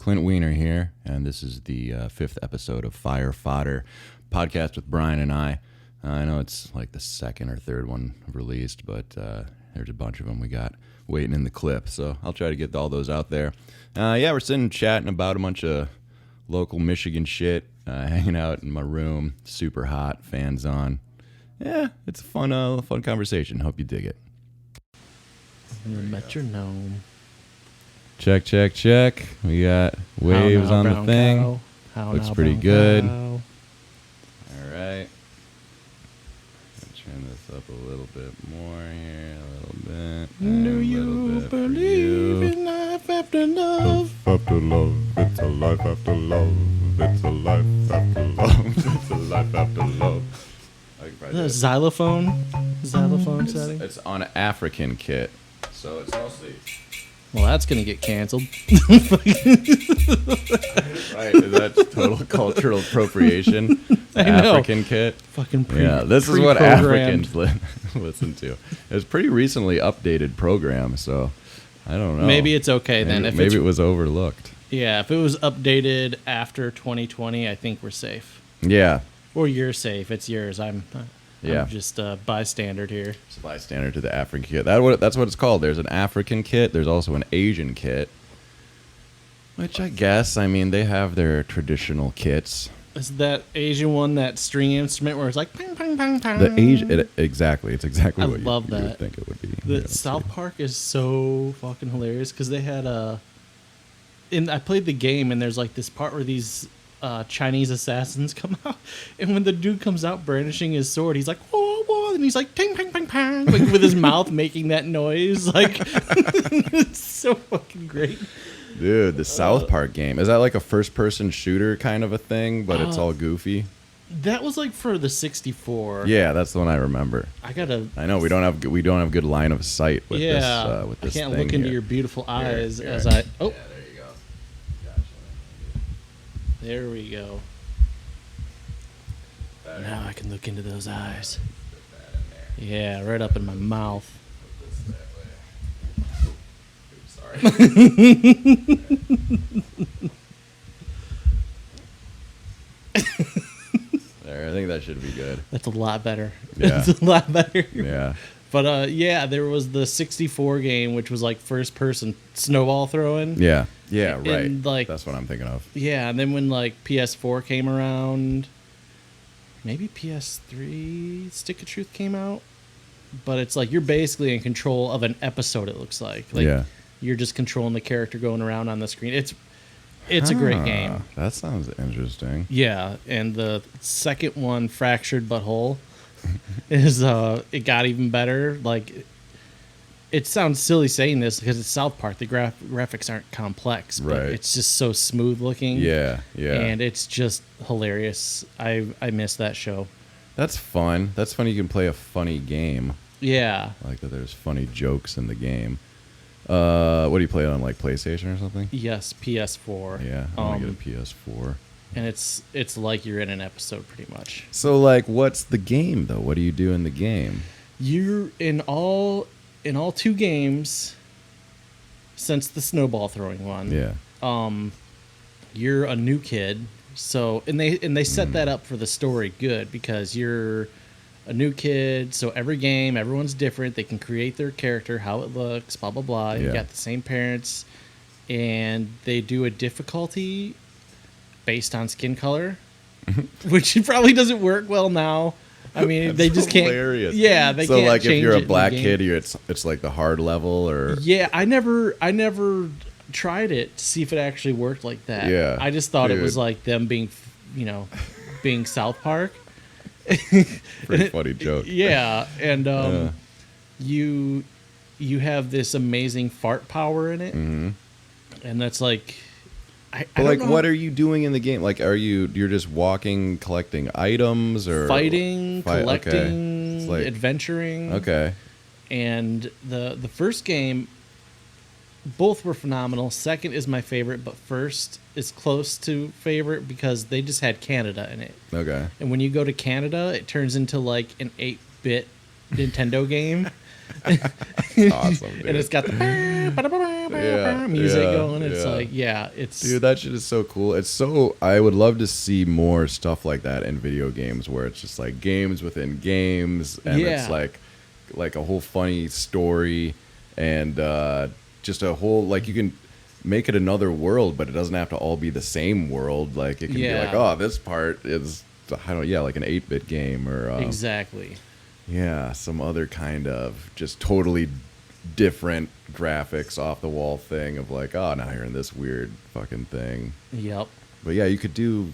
Clint Wiener here, and this is the fifth episode of Fodder Fire, podcast with Brian and I. I know it's like the second or third one released, but there's a bunch of them we got waiting in the clip, so I'll try to get all those out there. We're sitting chatting about a bunch of local Michigan shit, hanging out in my room, super hot, fans on. Yeah, it's a fun conversation. Hope you dig it. The metronome. Check. We got waves on the thing. Looks pretty good. All right. Turn this up a little bit more here. A little bit. Do you believe in life after love? After love. It's a life after love. It's a life after love. It's a life after love. The xylophone setting? It's on an African kit. So it's mostly... Well, that's going to get canceled. Right, is that total cultural appropriation? I know. African kit? Fucking this is what Africans listen to. It was pretty recently updated program, so I don't know. Maybe it's okay then. Maybe it was overlooked. Yeah, if it was updated after 2020, I think we're safe. Yeah. Or you're safe. It's yours. I'm just a bystander here. It's a bystander to the African kit. That's what it's called. There's an African kit. There's also an Asian kit. Which I guess, I mean, they have their traditional kits. Is that Asian one that string instrument where it's like ping, ping, ping, ping? Exactly. It's exactly what you would think it would be. The South Park is so fucking hilarious because they had I played the game and there's like this part where these Chinese assassins come out, and when the dude comes out brandishing his sword, he's like, whoa, whoa, and he's like, ting, ping, ping, ping, like with his mouth making that noise. Like, it's so fucking great. Dude, the South Park game, is that like a first-person shooter kind of a thing, but it's all goofy? That was like for the 64. Yeah, that's the one I remember. I know we don't have good line of sight with this. With this I can't thing look into here. your beautiful eyes Here. as I. Oh. Yeah, there you go. Gotcha. There we go. Now I can look into those eyes. Yeah, right up in my mouth. Sorry. There, I think that should be good. That's a lot better. Yeah. That's a lot better. Yeah. But there was the 64 game, which was like first person snowball throwing. Yeah. Yeah, right. And like, that's what I'm thinking of. Yeah, and then when like PS4 came around, maybe PS3 Stick of Truth came out. But it's like you're basically in control of an episode, it looks like. Like you're just controlling the character going around on the screen. It's a great game. That sounds interesting. Yeah, and the second one, Fractured But Whole, is it got even better. Like, it sounds silly saying this because it's South Park. The graphics aren't complex, but it's just so smooth looking. Yeah. And it's just hilarious. I miss that show. That's fun. That's funny. You can play a funny game. Yeah. Like that. There's funny jokes in the game. What do you play on, like PlayStation or something? Yes, PS4. Yeah, I want to get a PS4. And it's like you're in an episode pretty much. So like, what's the game though? What do you do in the game? You're in all 2 games since the snowball throwing one. Yeah. You're a new kid. So and they set that up for the story good because you're a new kid, so every game, everyone's different. They can create their character, how it looks, blah, blah, blah. You got the same parents, and they do a difficulty based on skin color, which probably doesn't work well now. I mean, they just can't. Hilarious. Yeah, they can't. So like, if you're a change it black in the kid, game. it's like the hard level, or I never tried it to see if it actually worked like that. Yeah, I just thought it was like them being South Park. Pretty funny joke. Yeah, and you have this amazing fart power in it, and that's like, I don't know. What are you doing in the game? Like, you're just walking, collecting items, or fighting, collecting, it's like, adventuring. Okay. And the first game, both were phenomenal. Second is my favorite, but first is close to favorite because they just had Canada in it. Okay. And when you go to Canada, it turns into like an 8-bit Nintendo game. Awesome, dude. And it's got the music going. It's like, yeah, it's dude, that shit is so cool. It's so I would love to see more stuff like that in video games where it's just like games within games, and it's like a whole funny story, and just a whole like you can make it another world, but it doesn't have to all be the same world. Like it can be like, oh, this part is like an 8-bit game or exactly. Yeah, some other kind of just totally different graphics off the wall thing of like, oh, now you're in this weird fucking thing. Yep. But yeah, you could do.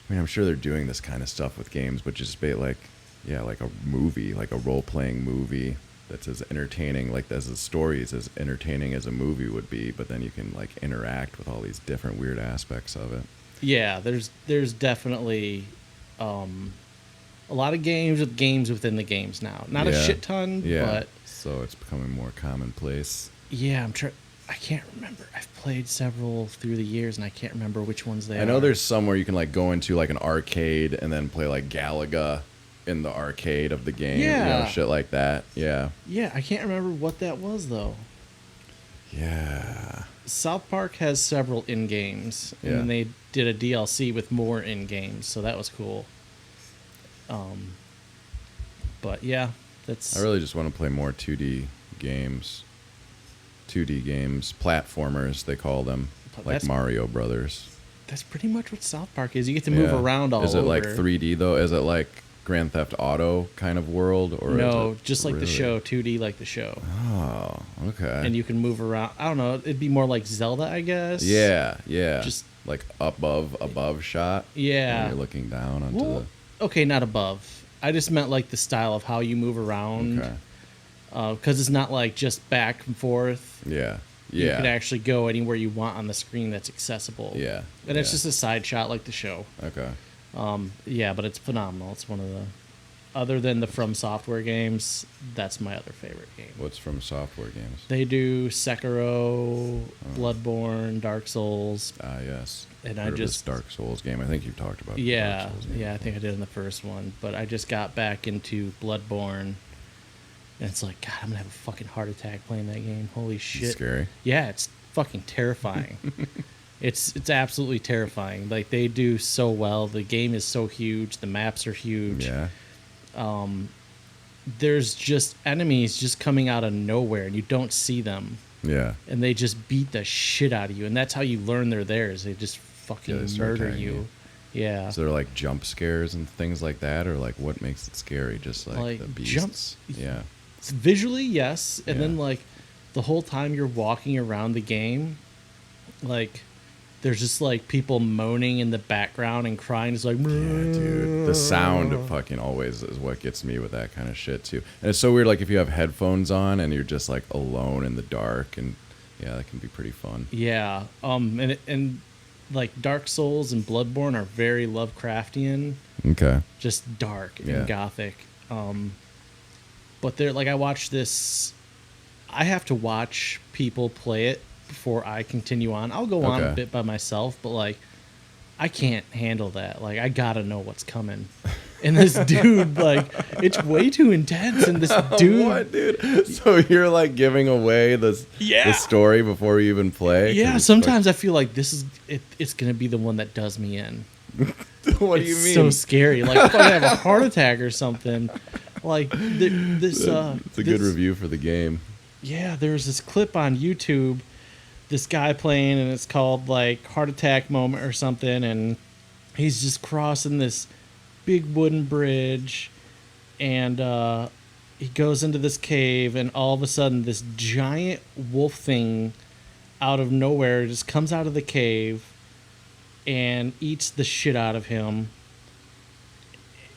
I mean, I'm sure they're doing this kind of stuff with games, but just be like, yeah, like a movie, like a role-playing movie that's as entertaining, like as the story is as entertaining as a movie would be. But then you can like interact with all these different weird aspects of it. Yeah, there's definitely a lot of games with games within the games now. Not a shit ton, but so it's becoming more commonplace. Yeah, I can't remember. I've played several through the years, and I can't remember which ones they are. I know there's some where you can like go into like an arcade and then play like Galaga in the arcade of the game. Yeah. You know, shit like that. Yeah. Yeah, I can't remember what that was though. Yeah. South Park has several in-games, and then they did a DLC with more in-games, so that was cool. But yeah, that's. I really just want to play more 2D games. 2D games, platformers they call them, like Mario Brothers. That's pretty much what South Park is. You get to move around all over. Is it like 3D though? Is it like Grand Theft Auto kind of world, or no? Is it just like the show, 2D like the show. Oh, okay. And you can move around. I don't know. It'd be more like Zelda, I guess. Yeah. Just like above shot. Yeah. When you're looking down onto the. Okay, not above. I just meant like the style of how you move around. Okay. Because it's not like just back and forth. Yeah. You can actually go anywhere you want on the screen that's accessible. Yeah. And it's just a side shot like the show. Okay. Yeah, but it's phenomenal. It's one of the, other than the From Software games, that's my other favorite game. What's From Software games? They do Sekiro, Bloodborne, Dark Souls. Ah, yes. And I just Dark Souls game. I think you've talked about. Yeah, Dark Souls game. I think I did in the first one. But I just got back into Bloodborne, and it's like, God, I'm gonna have a fucking heart attack playing that game. Holy shit! It's scary. Yeah, it's fucking terrifying. It's absolutely terrifying. Like they do so well. The game is so huge. The maps are huge. Yeah. There's just enemies just coming out of nowhere, and you don't see them. Yeah. And they just beat the shit out of you, and that's how you learn they're theirs. They just fucking murder you. Yeah. So they're like jump scares and things like that, or like what makes it scary? Just like the beasts. Jumps. Yeah. Visually, yes, and then like the whole time you're walking around the game, like there's just like people moaning in the background and crying. It's like, yeah, dude, the sound fucking always is what gets me with that kind of shit too. And it's so weird, like if you have headphones on and you're just like alone in the dark, and yeah, that can be pretty fun. Yeah. And like Dark Souls and Bloodborne are very Lovecraftian. Okay. Just dark and gothic. But they're like, I watch this. I have to watch people play it before I continue on. I'll go on a bit by myself, but like, I can't handle that. Like, I gotta know what's coming. And this dude, like, it's way too intense. And this dude, what, dude? So you're like giving away the story before you even play? Yeah. Sometimes I feel like this is it. It's gonna be the one that does me in. What do you mean? So scary. Like, if I have a heart attack or something. Like this. It's a good review for the game. Yeah, there's this clip on YouTube. This guy playing, and it's called like Heart Attack Moment or something, and he's just crossing this big wooden bridge, and he goes into this cave, and all of a sudden this giant wolf thing out of nowhere just comes out of the cave and eats the shit out of him.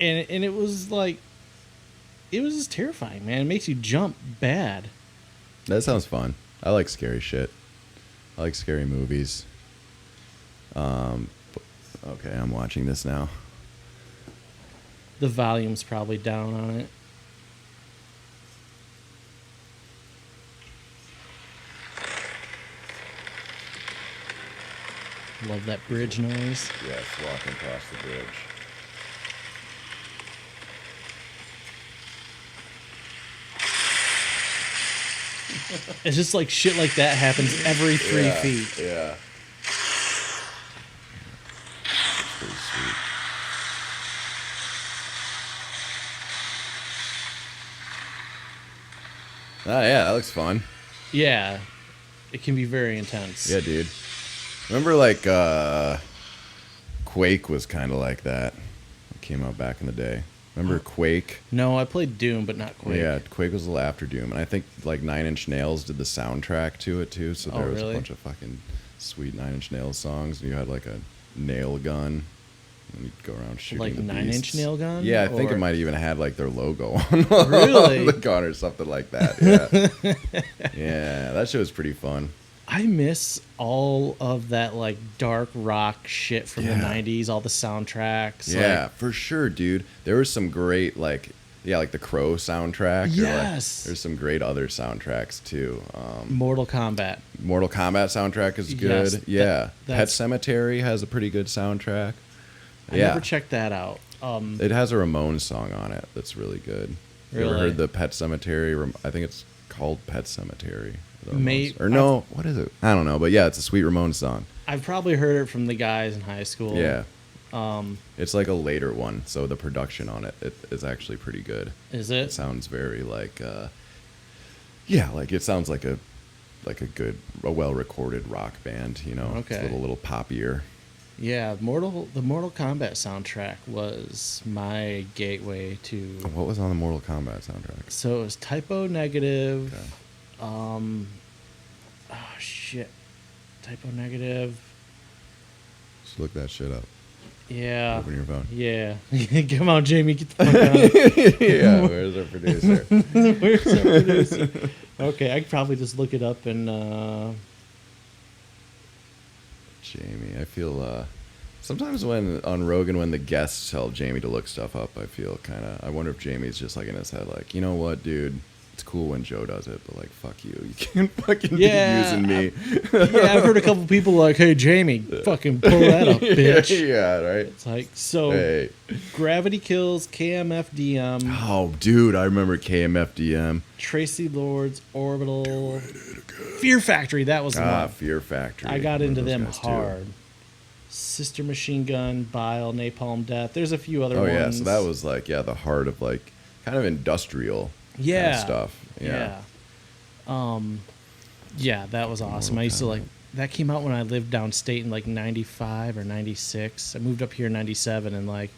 And it was like, it was just terrifying, man. It makes you jump bad. That sounds fun. I like scary shit. I like scary movies. Okay, I'm watching this now. The volume's probably down on it. Love that bridge noise. Yes, walking across the bridge. It's just like shit like that happens every 3 feet. Yeah. That's pretty sweet. Oh, yeah, that looks fun. Yeah. It can be very intense. Yeah, dude. Remember, like, Quake was kind of like that. It came out back in the day. Remember Quake? No, I played Doom, but not Quake. Yeah, Quake was a little after Doom. And I think, like, Nine Inch Nails did the soundtrack to it, too. So there was a bunch of fucking sweet Nine Inch Nails songs. You had, like, a nail gun. And you'd go around shooting like the beasts. 9 Inch nail gun? Yeah, I think it might even had, like, their logo on Really? the gun or something like that. Yeah. Yeah, that shit was pretty fun. I miss all of that like dark rock shit from the 90s, all the soundtracks. Yeah, like, for sure, dude. There was some great like the Crow soundtrack. Yes. There's some great other soundtracks too. Mortal Kombat. Mortal Kombat soundtrack is good. Yes, Pet Sematary has a pretty good soundtrack. I never checked that out. It has a Ramones song on it that's really good. You ever heard the Pet Sematary? I think it's called Pet Sematary. What is it? I don't know, but yeah, it's a sweet Ramones song. I've probably heard it from the guys in high school. Yeah. It's like a later one, so the production on it is actually pretty good. Is it? It sounds very like like it sounds like a well recorded rock band, you know. Okay. It's a little poppier. Yeah, the Mortal Kombat soundtrack was my gateway to. What was on the Mortal Kombat soundtrack? So it was Typo Negative. Okay. Oh shit, Typo Negative. Just look that shit up. Yeah. Open your phone. Yeah. Come on, Jamie, get the fuck out. Yeah, where's our producer? Where's our producer? Okay, I could probably just look it up and. Jamie, I feel sometimes on Rogan when the guests tell Jamie to look stuff up, I feel I wonder if Jamie's just like in his head like, you know what, dude, it's cool when Joe does it, but like, fuck you can't fucking be using me. I've heard a couple people like, hey Jamie, fucking pull that up, bitch. Yeah, right. It's like, so Gravity Kills, KMFDM. Oh, dude, I remember KMFDM. Tracy Lords, Orbital, Fear Factory. That was the one. Fear Factory. I got into them hard. Too. Sister Machine Gun, Bile, Napalm Death. There's a few other ones. Oh yeah, so that was like the heart of like kind of industrial kind of stuff. Yeah. Yeah, that was awesome. I used to like that came out when I lived downstate in like 95 or 96. I moved up here in 97 and like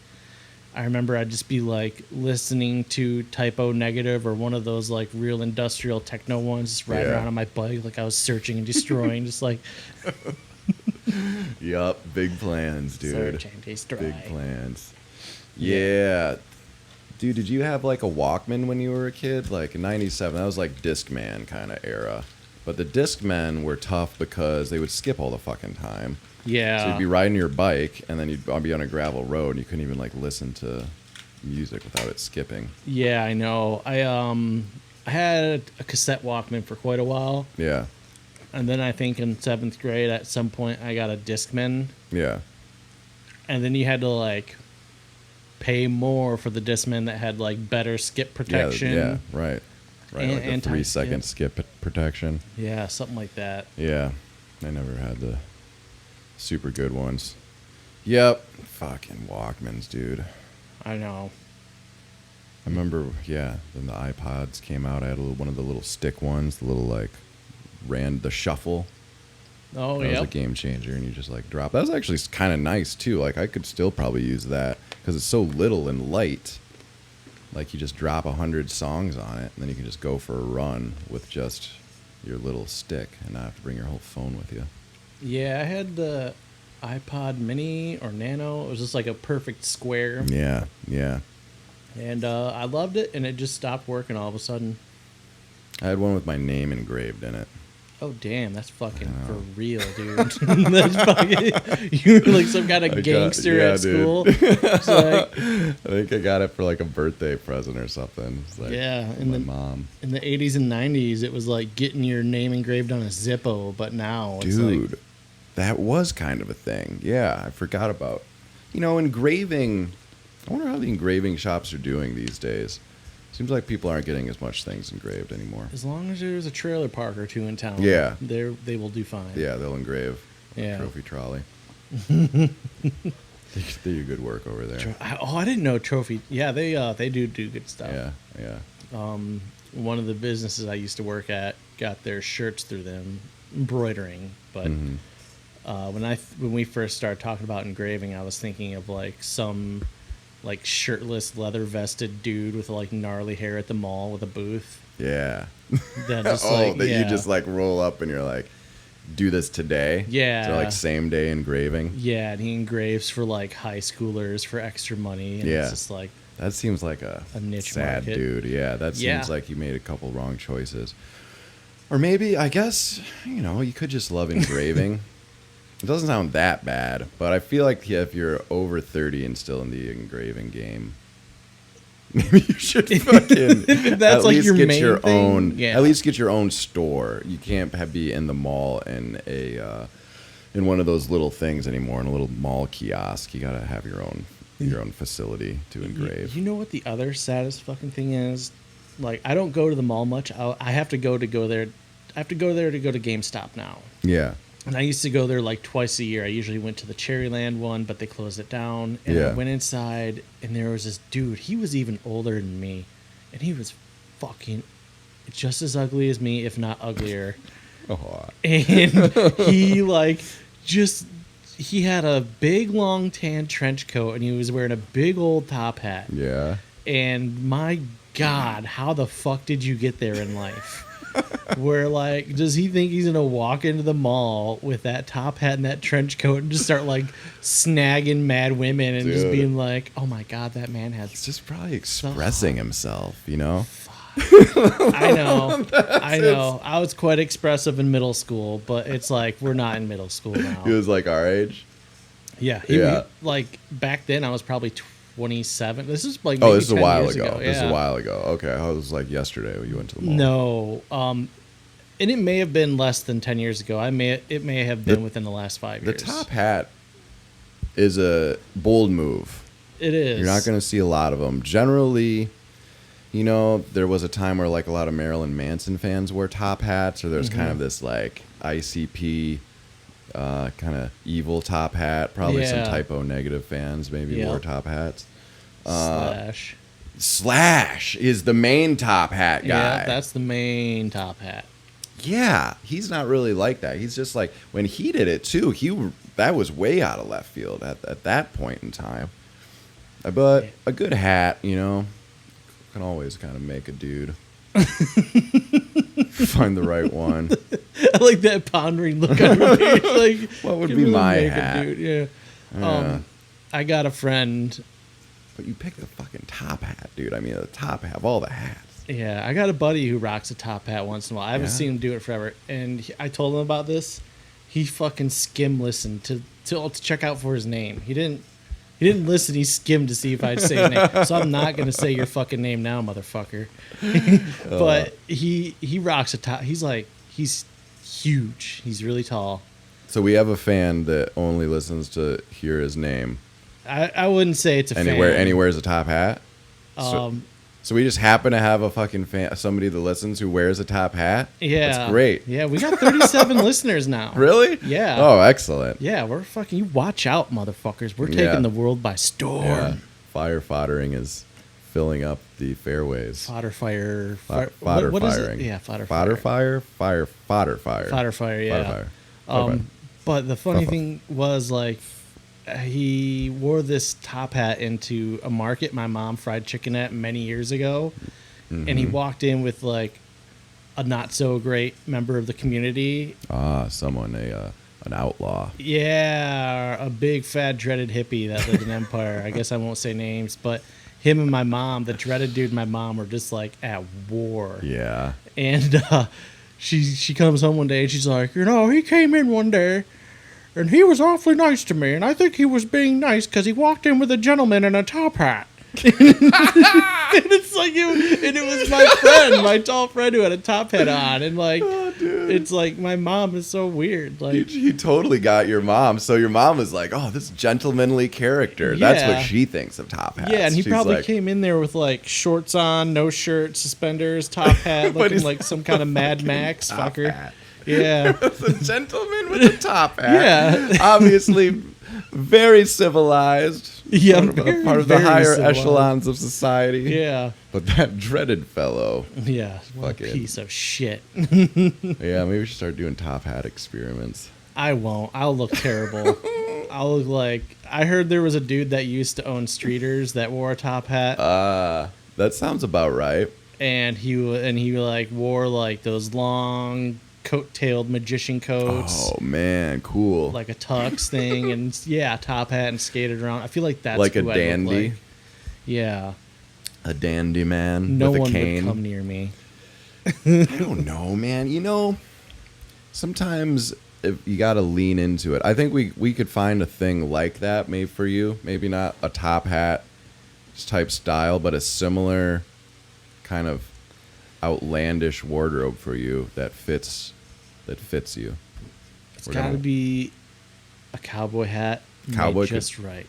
I remember I'd just be like listening to Typo Negative or one of those like real industrial techno ones, just riding around on my bike like I was searching and destroying, just like. Yup, big plans, dude. Search and destroy. Big plans. Yeah. Dude, did you have like a Walkman when you were a kid? Like in 97, that was like Discman kind of era. But the Discmen were tough because they would skip all the fucking time. Yeah. So you'd be riding your bike and then you'd be on a gravel road and you couldn't even like listen to music without it skipping. Yeah, I know. I had a cassette Walkman for quite a while. Yeah. And then I think in 7th grade at some point I got a Discman. Yeah. And then you had to like pay more for the Discman that had like better skip protection. Yeah, right. Right, like a 3-second skip protection. Yeah, something like that. Yeah. I never had the super good ones. Yep. Fucking Walkmans, dude. I know. I remember, then the iPods came out. I had one of the little stick ones, the little like the shuffle. Oh, yeah. That was a game changer, and you just like drop. That was actually kind of nice too. Like I could still probably use that because it's so little and light. Like you just drop 100 songs on it, and then you can just go for a run with just your little stick, and not have to bring your whole phone with you. Yeah, I had the iPod Mini or Nano. It was just like a perfect square. Yeah, yeah. And I loved it, and it just stopped working all of a sudden. I had one with my name engraved in it. Oh, damn, that's fucking for real, dude. That's fucking, you were like some kind of gangster at school. Like, I think I got it for like a birthday present or something. It's like, in my mom. In the 80s and 90s, it was like getting your name engraved on a Zippo, but now it's dude, like... that was kind of a thing. Yeah, I forgot about. Engraving. I wonder how the engraving shops are doing these days. Seems like people aren't getting as much things engraved anymore. As long as there's a trailer park or two in town, Yeah. they will do fine. Yeah, they'll engrave Yeah. a trophy trolley. They do good work over there. I didn't know trophy. Yeah, they do good stuff. Yeah. One of the businesses I used to work at got their shirts through them, embroidering. But when we first started talking about engraving, I was thinking of like some like shirtless, leather vested dude with like gnarly hair at the mall with a booth. Yeah. That just you just like roll up and you're like, do this today. Yeah. So like same day engraving. Yeah, and he engraves for like high schoolers for extra money. And Yeah. It's just like That seems like a niche sad market. dude. Yeah, that Yeah. seems like he made a couple wrong choices. Or maybe, I guess, you could just love engraving. It doesn't sound that bad, but I feel like if you're over 30 and still in the engraving game, maybe you should fucking That's at like least your get main your thing? own. Yeah. At least get your own store. You can't be in the mall in in one of those little things anymore. In a little mall kiosk, you gotta have your own facility to engrave. You know what the other saddest fucking thing is? Like, I don't go to the mall much. I have to go there. I have to go there to go to GameStop now. Yeah. And I used to go there like twice a year. I usually went to the Cherryland one, but they closed it down. And I went inside, and there was this dude. He was even older than me, and he was fucking just as ugly as me, if not uglier. Oh. And he he had a big long tan trench coat, and he was wearing a big old top hat. Yeah. And my God, how the fuck did you get there in life? Where, like, does he think he's gonna walk into the mall with that top hat and that trench coat and just start like snagging mad women and just Dude. being like, oh my God, that man has. He's just probably expressing himself, I know. I was quite expressive in middle school, but it's like we're not in middle school now. He was like our age. Yeah. Like back then, I was probably 27. This is like Oh, maybe this is a 10 while years ago. This is a Yeah. while ago. Okay, I was like yesterday when you went to the mall. No, and it may have been less than 10 years ago. It may have been within the last 5 The years. top hat is a bold move. It is. You're not going to see a lot of them. Generally, there was a time where like a lot of Marilyn Manson fans wore top hats, or there's kind of this like ICP kind of evil top hat. Probably some typo negative fans maybe wore top hats. Slash is the main top hat guy. Yeah, that's the main top hat. Yeah, he's not really like that. He's just like, when he did it too, that was way out of left field at that point in time. But a good hat, can always kind of make a dude. Find the right one. I like that pondering look on your face. Like, What would can be really my make a hat? dude. Yeah. I got a friend. But you pick the fucking top hat, dude. I mean, the top hat of all the hats. Yeah, I got a buddy who rocks a top hat once in a while. I haven't seen him do it forever. And I told him about this. He fucking skim listened to check out for his name. He didn't listen. He skimmed to see if I'd say his name. So I'm not gonna say your fucking name now, motherfucker. But he rocks a top. He's huge. He's really tall. So we have a fan that only listens to hear his name. I wouldn't say it's a fan. And he wears a top hat. So we just happen to have a fucking fan, somebody that listens who wears a top hat. Yeah, that's great. Yeah, we got 37 listeners now. Really? Yeah. Oh, excellent. Yeah, we're fucking. You watch out, motherfuckers. We're taking the world by storm. Yeah. Fire foddering is filling up the fairways. Fodder Fire. Fodder what is firing. it? Yeah, Fodder Fodder Fire. Fodder Fire. Fodder Fire. Yeah. Fodder Fire. But the funny thing was, like, he wore this top hat into a market my mom fried chicken at many years ago, and he walked in with like a not so great member of the community. Someone an outlaw. Yeah, a big fat dreaded hippie that lived in Empire. I guess I won't say names, but him and my mom, the dreaded dude and my mom, were just like at war. Yeah. And she comes home one day and she's like, he came in one day and he was awfully nice to me, and I think he was being nice because he walked in with a gentleman in a top hat. And it's like and it was my friend, my tall friend who had a top hat on, and like, it's like my mom is so weird. Like he totally got your mom. So your mom was like, "Oh, this gentlemanly character." Yeah. That's what she thinks of top hats. Yeah, and he She's probably like, came in there with like shorts on, no shirt, suspenders, top hat, looking he's like some kind of Mad Max top fucker. hat. Yeah. It's a gentleman with a top hat. Yeah. Obviously, very civilized. Yeah, Part of the very higher civilized. echelons of society. Yeah. But that dreaded fellow. Yeah. What a Fucking- piece of shit. Yeah, maybe we should start doing top hat experiments. I won't. I'll look terrible. I'll look like I heard there was a dude that used to own Streeters that wore a top hat. That sounds about right. And he like wore like those long coat-tailed magician coats, Oh man, cool. like a tux thing, and yeah, top hat and skated around. I feel like that's Like a who I look dandy? like. Yeah, A dandy man no with a one cane. would come near me. I don't know, man. You know, sometimes if you got to lean into it. I think we could find a thing like that made for you. Maybe not a top hat type style, but a similar kind of outlandish wardrobe for you that fits you. It's We're got to gonna- be a cowboy hat, Cowboy made could- just right.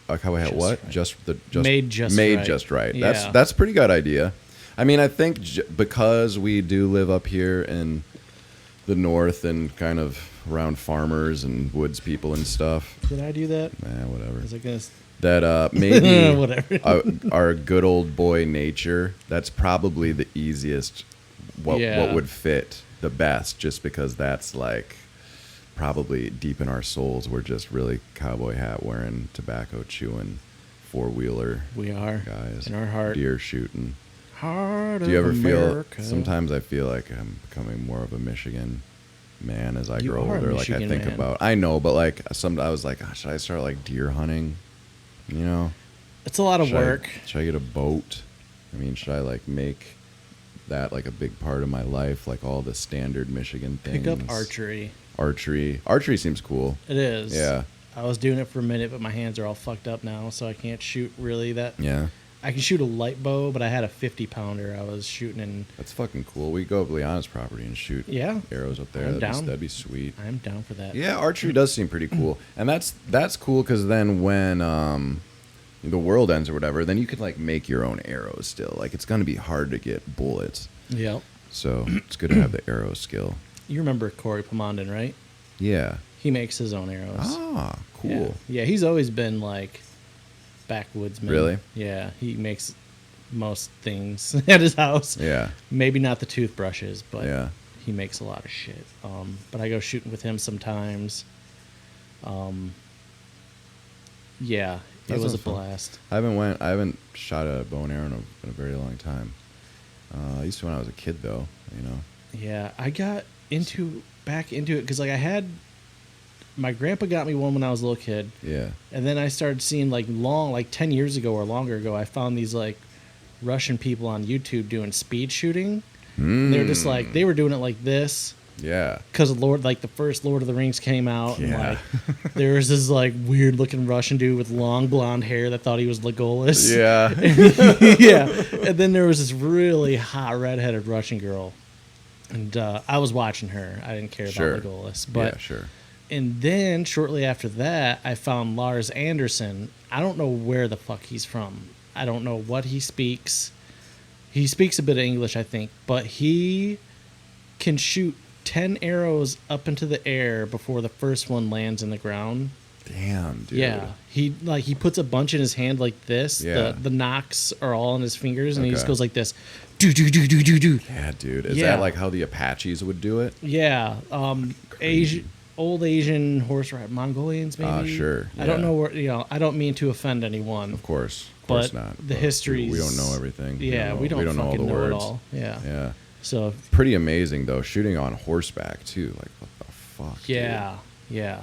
A cowboy hat, Just what? right. Just Made just made right. just right. Yeah. That's a pretty good idea. I mean, I think because we do live up here in the north and kind of around farmers and woods people and stuff. Did I do that? Whatever. Was I gonna? That maybe Whatever. our good old boy nature. That's probably the easiest. What Yeah. would fit the best, just because that's like probably deep in our souls. We're just really cowboy hat wearing, tobacco chewing, 4-wheeler We are guys in our heart. deer shooting. Heart Do you of ever America. feel? Sometimes I feel like I'm becoming more of a Michigan man as I You grow are a older. Like I Michigan think man. about. I know, but like I was like, should I start like deer hunting? You know, It's a lot of should work. should I get a boat? I mean, should I like make that like a big part of my life, like all the standard Michigan things? Pick up archery. Archery seems cool. It is. Yeah. I was doing it for a minute, but my hands are all fucked up now, so I can't shoot really that. Yeah, I can shoot a light bow, but I had a 50-pounder I was shooting, and that's fucking cool. We go up Leon's property and shoot yeah, arrows up there. I'm down. That'd be sweet. I'm down for that. Yeah, archery does seem pretty cool, and that's cool because then when the world ends or whatever, then you can like make your own arrows. Still, like it's gonna be hard to get bullets, Yep. so it's good to have the arrow skill. You remember Corey Pomondon, right? Yeah. He makes his own arrows. Ah, cool. Yeah, he's always been like backwoodsman. Really? Yeah, he makes most things at his house. Yeah. Maybe not the toothbrushes, but Yeah. he makes a lot of shit. But I go shooting with him sometimes. Yeah, That it was a sounds fun. blast. I haven't shot a bow and arrow in a very long time. I used to when I was a kid though. You know. Yeah, I got back into it because like my grandpa got me one when I was a little kid. Yeah. And then I started seeing like 10 years ago or longer ago, I found these like Russian people on YouTube doing speed shooting. They were just like, they were doing it like this Yeah. because the first Lord of the Rings came out. And Yeah. like, there was this like weird looking Russian dude with long blonde hair that thought he was Legolas. Yeah. Yeah. And then there was this really hot redheaded Russian girl. And I was watching her. I didn't care Sure. about Legolas. But yeah. Sure. and then shortly after that, I found Lars Anderson. I don't know where the fuck he's from. I don't know what he speaks. He speaks a bit of English, I think, but he can shoot 10 arrows up into the air before the first one lands in the ground. Damn, dude. Yeah, he puts a bunch in his hand like this. Yeah. The knocks are all on his fingers, and he just Okay. goes like this. Do do do do do do. Yeah, dude. Is Yeah. that like how the Apaches would do it? Yeah, Crazy. old Asian horse rider, Mongolians maybe. Ah, sure, I don't yeah. know where. I don't mean to offend anyone. Of course But not. the histories. We don't know everything. Yeah, we don't know all fucking the know words. it all. Yeah. Yeah. So Pretty amazing though. Shooting on horseback too. Like what the fuck? dude? yeah.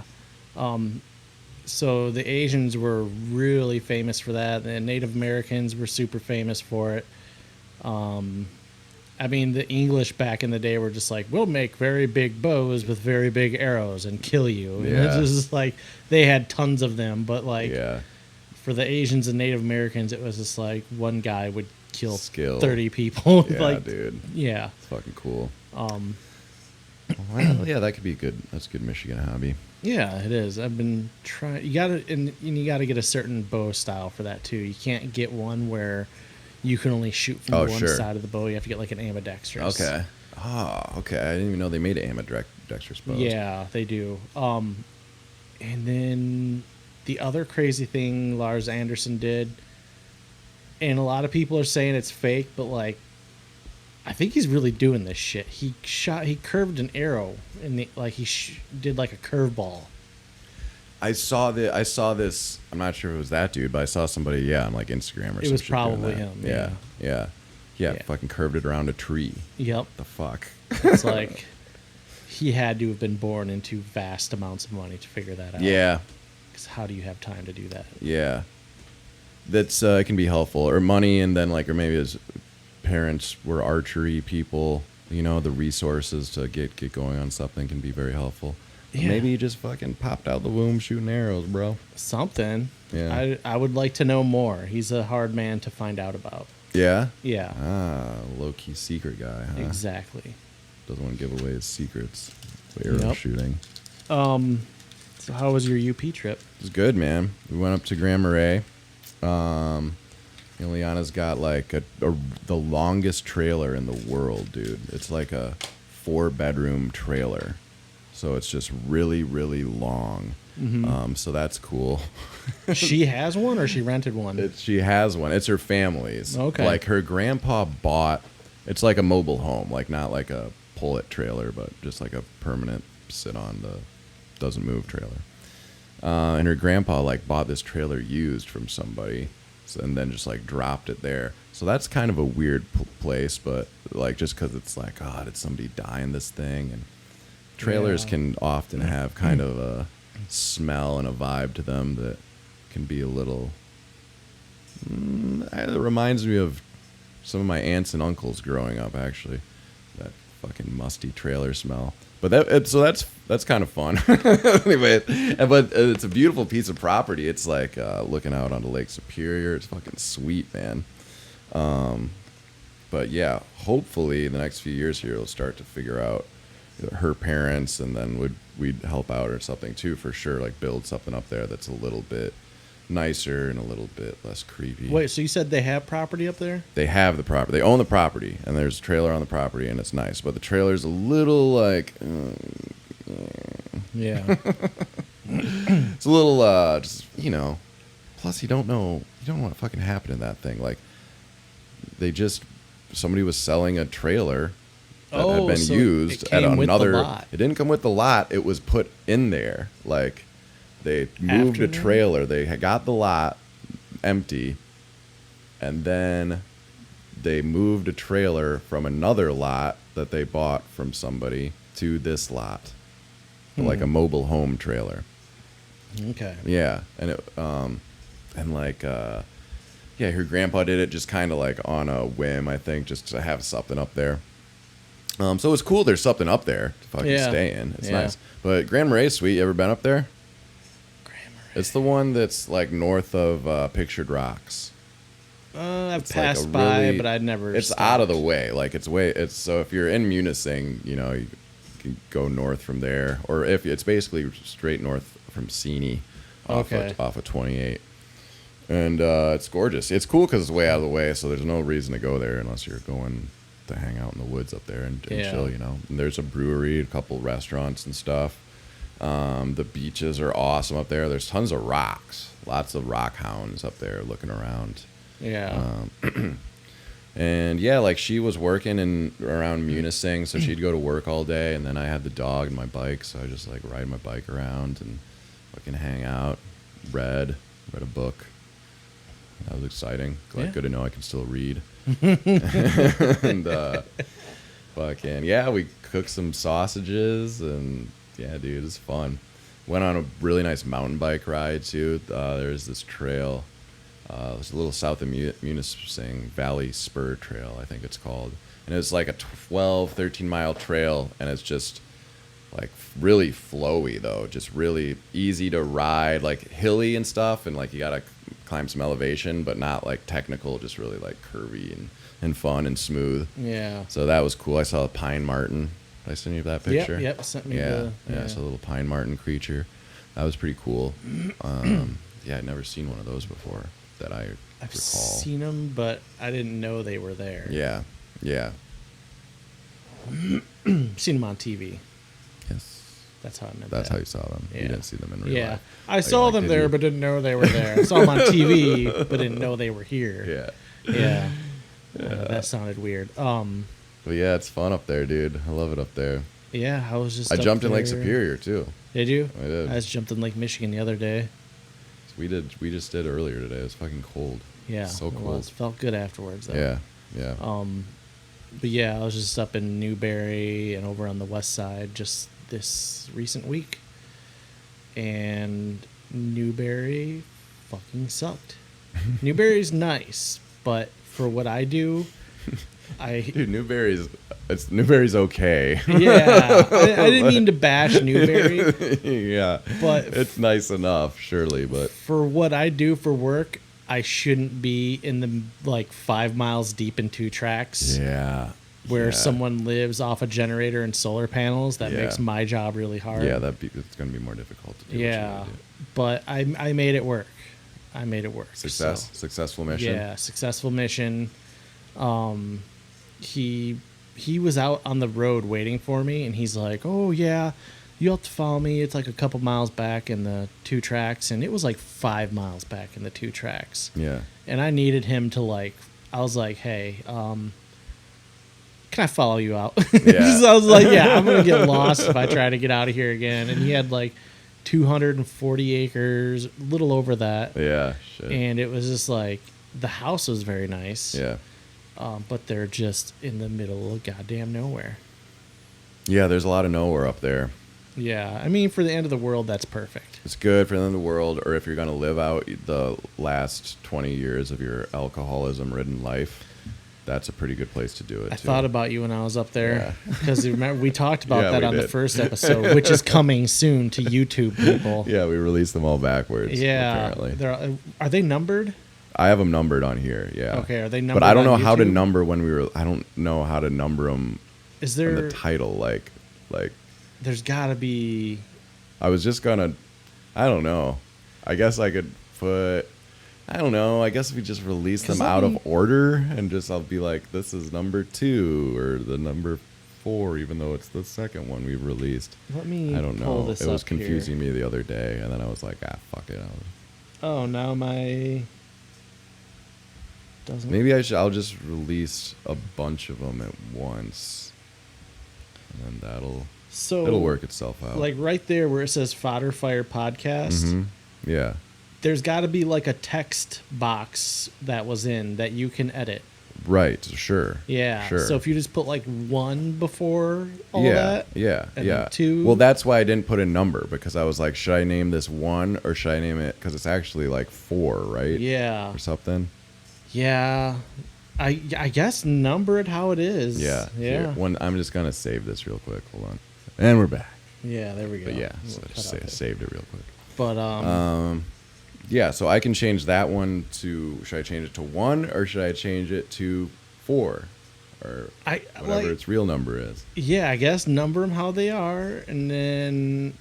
So the Asians were really famous for that, and Native Americans were super famous for it. I mean, the English back in the day were just like, we'll make very big bows with very big arrows and kill you. And Yeah. it's just like they had tons of them, but like Yeah. for the Asians and Native Americans, it was just like one guy would kill Skill. 30 people. Yeah, like, dude. Yeah. It's fucking cool. Well, yeah, that could be good. That's a good Michigan hobby. Yeah, it is. I've been trying. You gotta get a certain bow style for that too. You can't get one where you can only shoot from one side of the bow. You have to get like an ambidextrous. Okay. Oh, okay. I didn't even know they made ambidextrous bows. Yeah, they do. And then the other crazy thing Lars Anderson did, and a lot of people are saying it's fake, but like, I think he's really doing this shit. He curved an arrow, and he did like a curveball. I saw this. I'm not sure if it was that dude, but I saw somebody, on like Instagram or something. It was probably him. Yeah. Fucking curved it around a tree. Yep. The fuck. It's like he had to have been born into vast amounts of money to figure that out. Yeah. Because how do you have time to do that? Yeah. That's it can be helpful, or money, and then or maybe his parents were archery people. The resources to get going on something can be very helpful. Yeah. Maybe he just fucking popped out the womb shooting arrows, bro. Something. Yeah. I would like to know more. He's a hard man to find out about. Yeah? Yeah. Low-key secret guy, huh? Exactly. Doesn't want to give away his secrets with arrow shooting. So how was your UP trip? It was good, man. We went up to Grand Marais. Liana's got like the longest trailer in the world, dude. It's like a 4-bedroom trailer. So it's just really, really long. Mm-hmm. So that's cool. She has one, or she rented one? She has one. It's her family's. Okay. Like her grandpa bought. It's like a mobile home, like not like a pull-it trailer, but just like a permanent doesn't move trailer. And her grandpa like bought this trailer used from somebody, and then just like dropped it there. So that's kind of a weird place, but like just because it's like, did somebody die in this thing? And trailers can often have kind of a smell and a vibe to them that can be a little. It reminds me of some of my aunts and uncles growing up. Actually, that fucking musty trailer smell. But that's kind of fun. Anyway, but it's a beautiful piece of property. It's like looking out onto Lake Superior. It's fucking sweet, man. But yeah, hopefully the next few years here we'll start to figure out her parents, and then we'd help out or something too, for sure. Like build something up there that's a little bit nicer and a little bit less creepy. Wait, so you said they have property up there? They have the property. They own the property, and there's a trailer on the property, and it's nice. But the trailer's a little like, yeah, it's a little just Plus, you don't know what fucking happened in that thing. Like, somebody was selling a trailer that had been used at another. It didn't come with the lot. It was put in there. Like, they moved a trailer. They got the lot empty, and then they moved a trailer from another lot that they bought from somebody to this lot, like a mobile home trailer. Okay. Yeah, and her grandpa did it just kind of like on a whim, I think, just to have something up there. So it's cool. There's something up there to fucking stay in. It's nice. But Grand Marais is sweet. You ever been up there? It's the one that's like north of Pictured Rocks. I've passed by, but I'd never. It's out of the way. Like so if you're in Munising, you can go north from there, or if it's basically straight north from Seney, off of 28. And it's gorgeous. It's cool because it's way out of the way, so there's no reason to go there unless you're going to hang out in the woods up there and chill. And there's a brewery, a couple restaurants and stuff. The beaches are awesome up there. There's tons of rocks, lots of rock hounds up there looking around. Yeah. And like she was working around Munising, so she'd go to work all day, and then I had the dog and my bike, so I just like ride my bike around and fucking hang out, read a book. That was exciting. Good to know I can still read. And we cooked some sausages, and dude, it's fun. Went on a really nice mountain bike ride too. There's this trail. It's a little south of Munising, Valley Spur Trail, I think it's called. And it's like a 13 mile trail, and it's just like really flowy though, just really easy to ride, like hilly and stuff, and like you gotta climb some elevation, but not like technical, just really like curvy and fun and smooth. Yeah. So that was cool. I saw a pine marten. Did I send you that picture? Yep. Sent me Yeah. It's a little pine marten creature. That was pretty cool. Yeah, I'd never seen one of those before that I've recall. Seen them, but I didn't know they were there. Yeah. Seen them on TV. Yes. That's how I meant That's that. how you saw them. Yeah. You didn't see them in real Yeah. life. I saw them there, but didn't know they were there. I saw them on TV, but didn't know they were here. Yeah. That sounded weird. But yeah, it's fun up there, dude. I love it up there. Yeah, I was just. I up jumped in there. Lake Superior too. Did you? I did. I just jumped in Lake Michigan the other day. We just did earlier today. It was fucking cold. Yeah, So it cold. was. Felt good afterwards though. Yeah. But yeah, I was just up in Newberry and over on the west side just this recent week, and Newberry fucking sucked. Newberry's nice, but for what I do, Dude, Newberry's okay. Yeah, I didn't mean to bash Newberry. Yeah, but it's nice enough, surely. But for what I do for work, I shouldn't be in the 5 miles deep in 2 tracks. Yeah, where someone lives off a generator and solar panels. That makes my job really hard. Yeah, it's going to be more difficult to do. Yeah, but I made it work. I made it work. Successful mission. Yeah, successful mission. He was out on the road waiting for me, and he's like, "Oh yeah, you have to follow me. It's like a couple miles back in the 2 tracks," and it was like 5 miles back in the 2 tracks. Yeah, and I needed him to I was like, "Hey, can I follow you out?" Yeah. So I was like, "Yeah, I'm gonna get lost if I try to get out of here again." And he had 240 acres, a little over that. Yeah, shit. And it was just the house was very nice. Yeah. But they're just in the middle of goddamn nowhere. Yeah, there's a lot of nowhere up there. Yeah, I mean, for the end of the world, that's perfect. It's good for the end of the world, or if you're going to live out the last 20 years of your alcoholism-ridden life, that's a pretty good place to do it, I thought about you when I was up there, because remember we talked about Yeah, that we on the did. first episode, which is coming soon to YouTube people. Yeah, we released them all backwards. Yeah, apparently. Are they numbered? I have them numbered on here. Yeah. Okay, are they numbered? But I don't know on how to YouTube? number I don't know how to number them. Is in there the title like? There's got to be. I was just gonna. I don't know. I guess I could put. I don't know. I guess we just release them out of order and I'll be like, this is number 2 or the number 4, even though it's the second one we've released. Let me. I don't pull know. This It was up confusing here. me the other day, and then I was like, fuck it. Oh, now my. Doesn't. Maybe I'll just release a bunch of them at once, and then it'll work itself out. Right there where it says Fodder Fire Podcast, Mhm. Yeah. there's got to be a text box that was in that you can edit. Right. Sure. Yeah. Sure. So if you just put 1 before all yeah, that. Yeah. And Yeah. then 2. Well, that's why I didn't put a number, because I was like, should I name this 1 or should I name it? Because it's actually 4, right? Yeah. Or something. Yeah. I guess number it how it is. Yeah. Yeah. Here, I'm just gonna save this real quick. Hold on. And we're back. Yeah. There we go. But yeah, We'll so cut just out that. saved it real quick. But Yeah, so I can change that one to. Should I change it to 1 or should I change it to 4, or whatever its real number is? Yeah, I guess number them how they are, and then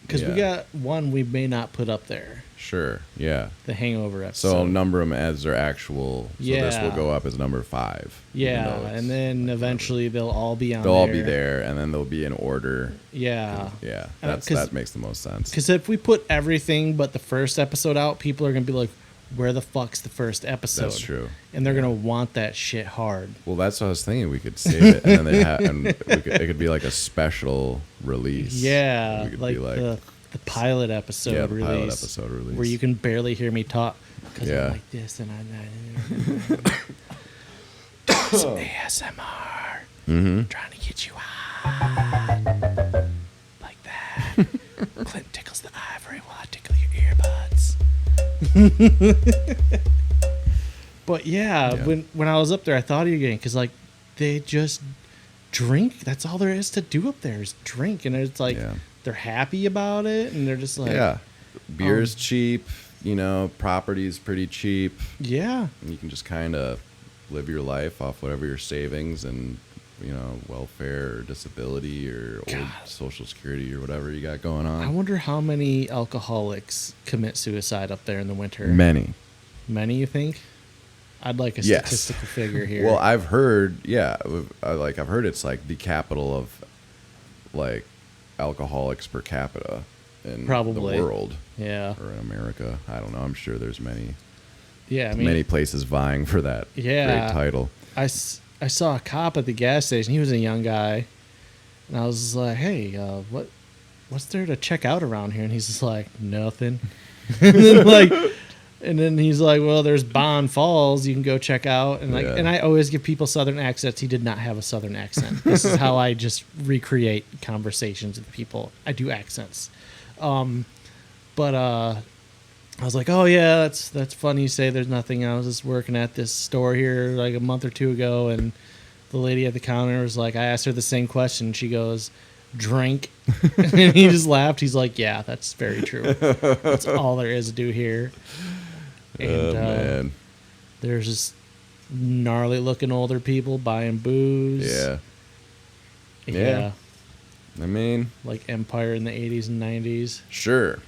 because we got 1 we may not put up there. Sure. Yeah. The Hangover episode. So I'll number them as their actual. So this will Yeah. go up as number 5. Yeah, and then eventually they'll all be on. They'll all be there, and then they'll be in order. Yeah. Yeah, Uh, that makes the most sense. Because if we put everything but the first episode out, people are gonna be like, "Where the fuck's the first episode?" That's true. And they're gonna want that shit hard. Well, that's what I was thinking. We could save it, and then it could be like a special release. Yeah, We could like be the pilot episode yeah, the release, pilot episode release, where you can barely hear me talk because Yeah. I'm like this and some ASMR, trying to get you high, like that. Clint tickles the ivory while I tickle your earbuds. But yeah, when I was up there, I thought of you again because they just drink. That's all there is to do up there is drink, and it's they're happy about it, and they're just like, yeah, beer's cheap. property's pretty cheap. Yeah. And you can just kind of live your life off whatever your savings and, welfare or disability or old Social Security or whatever you got going on. I wonder how many alcoholics commit suicide up there in the winter. Many. Many, you think? I'd like a statistical figure here. Well, I've heard, I've heard it's like the capital of like alcoholics per capita in Probably. the world. Yeah. Or in America. I don't know. I'm sure there's many. Yeah, I mean, many places vying for that great title. I saw a cop at the gas station. He was a young guy, and I was like, "Hey, what's there to check out around here?" And he's just like, "Nothing." and then he's like, "Well, there's Bond Falls you can go check out." And and I always give people Southern accents. He did not have a Southern accent. This is how I just recreate conversations with people. I do accents, but I was like, "Oh yeah, that's funny you say there's nothing." I was just working at this store here like a month or two ago, and the lady at the counter was like, I asked her the same question. She goes, "Drink," and he just laughed. He's like, "Yeah, that's very true. That's all there is to do here." And man, there's just gnarly looking older people buying booze. Yeah. I mean, like Empire in the 80s and 90s. Sure.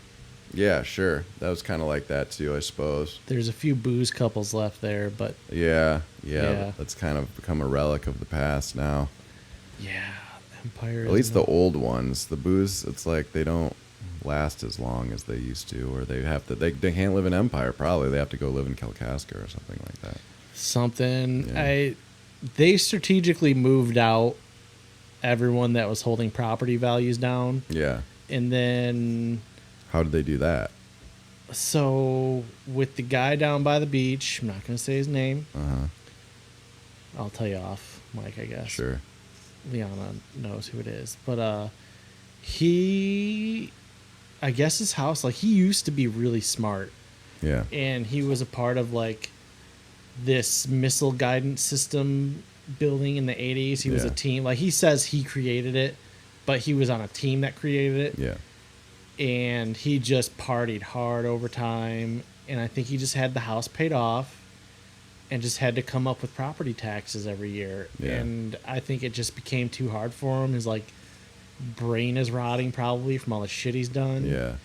Yeah, sure. That was kind of like that too, I suppose. There's a few booze couples left there, but yeah. That's kind of become a relic of the past now. Yeah, Empire. At least the old ones, the booze. It's like they don't last as long as they used to, or they have to. They can't live in Empire. Probably they have to go live in Kalkaska or something like that. Yeah. They strategically moved out everyone that was holding property values down. Yeah. And then. How did they do that? So, with the guy down by the beach, I'm not going to say his name. Uh-huh. I'll tell you off mic, I guess. Sure. Liana knows who it is. But I guess his house, like, he used to be really smart. Yeah. And he was a part of, like, this missile guidance system building in the 80s. He was a team. Like, he says he created it, but he was on a team that created it. Yeah. And he just partied hard over time, and I think he just had the house paid off and just had to come up with property taxes every year. Yeah. And I think it just became too hard for him. His, like, brain is rotting probably from all the shit he's done. Yeah.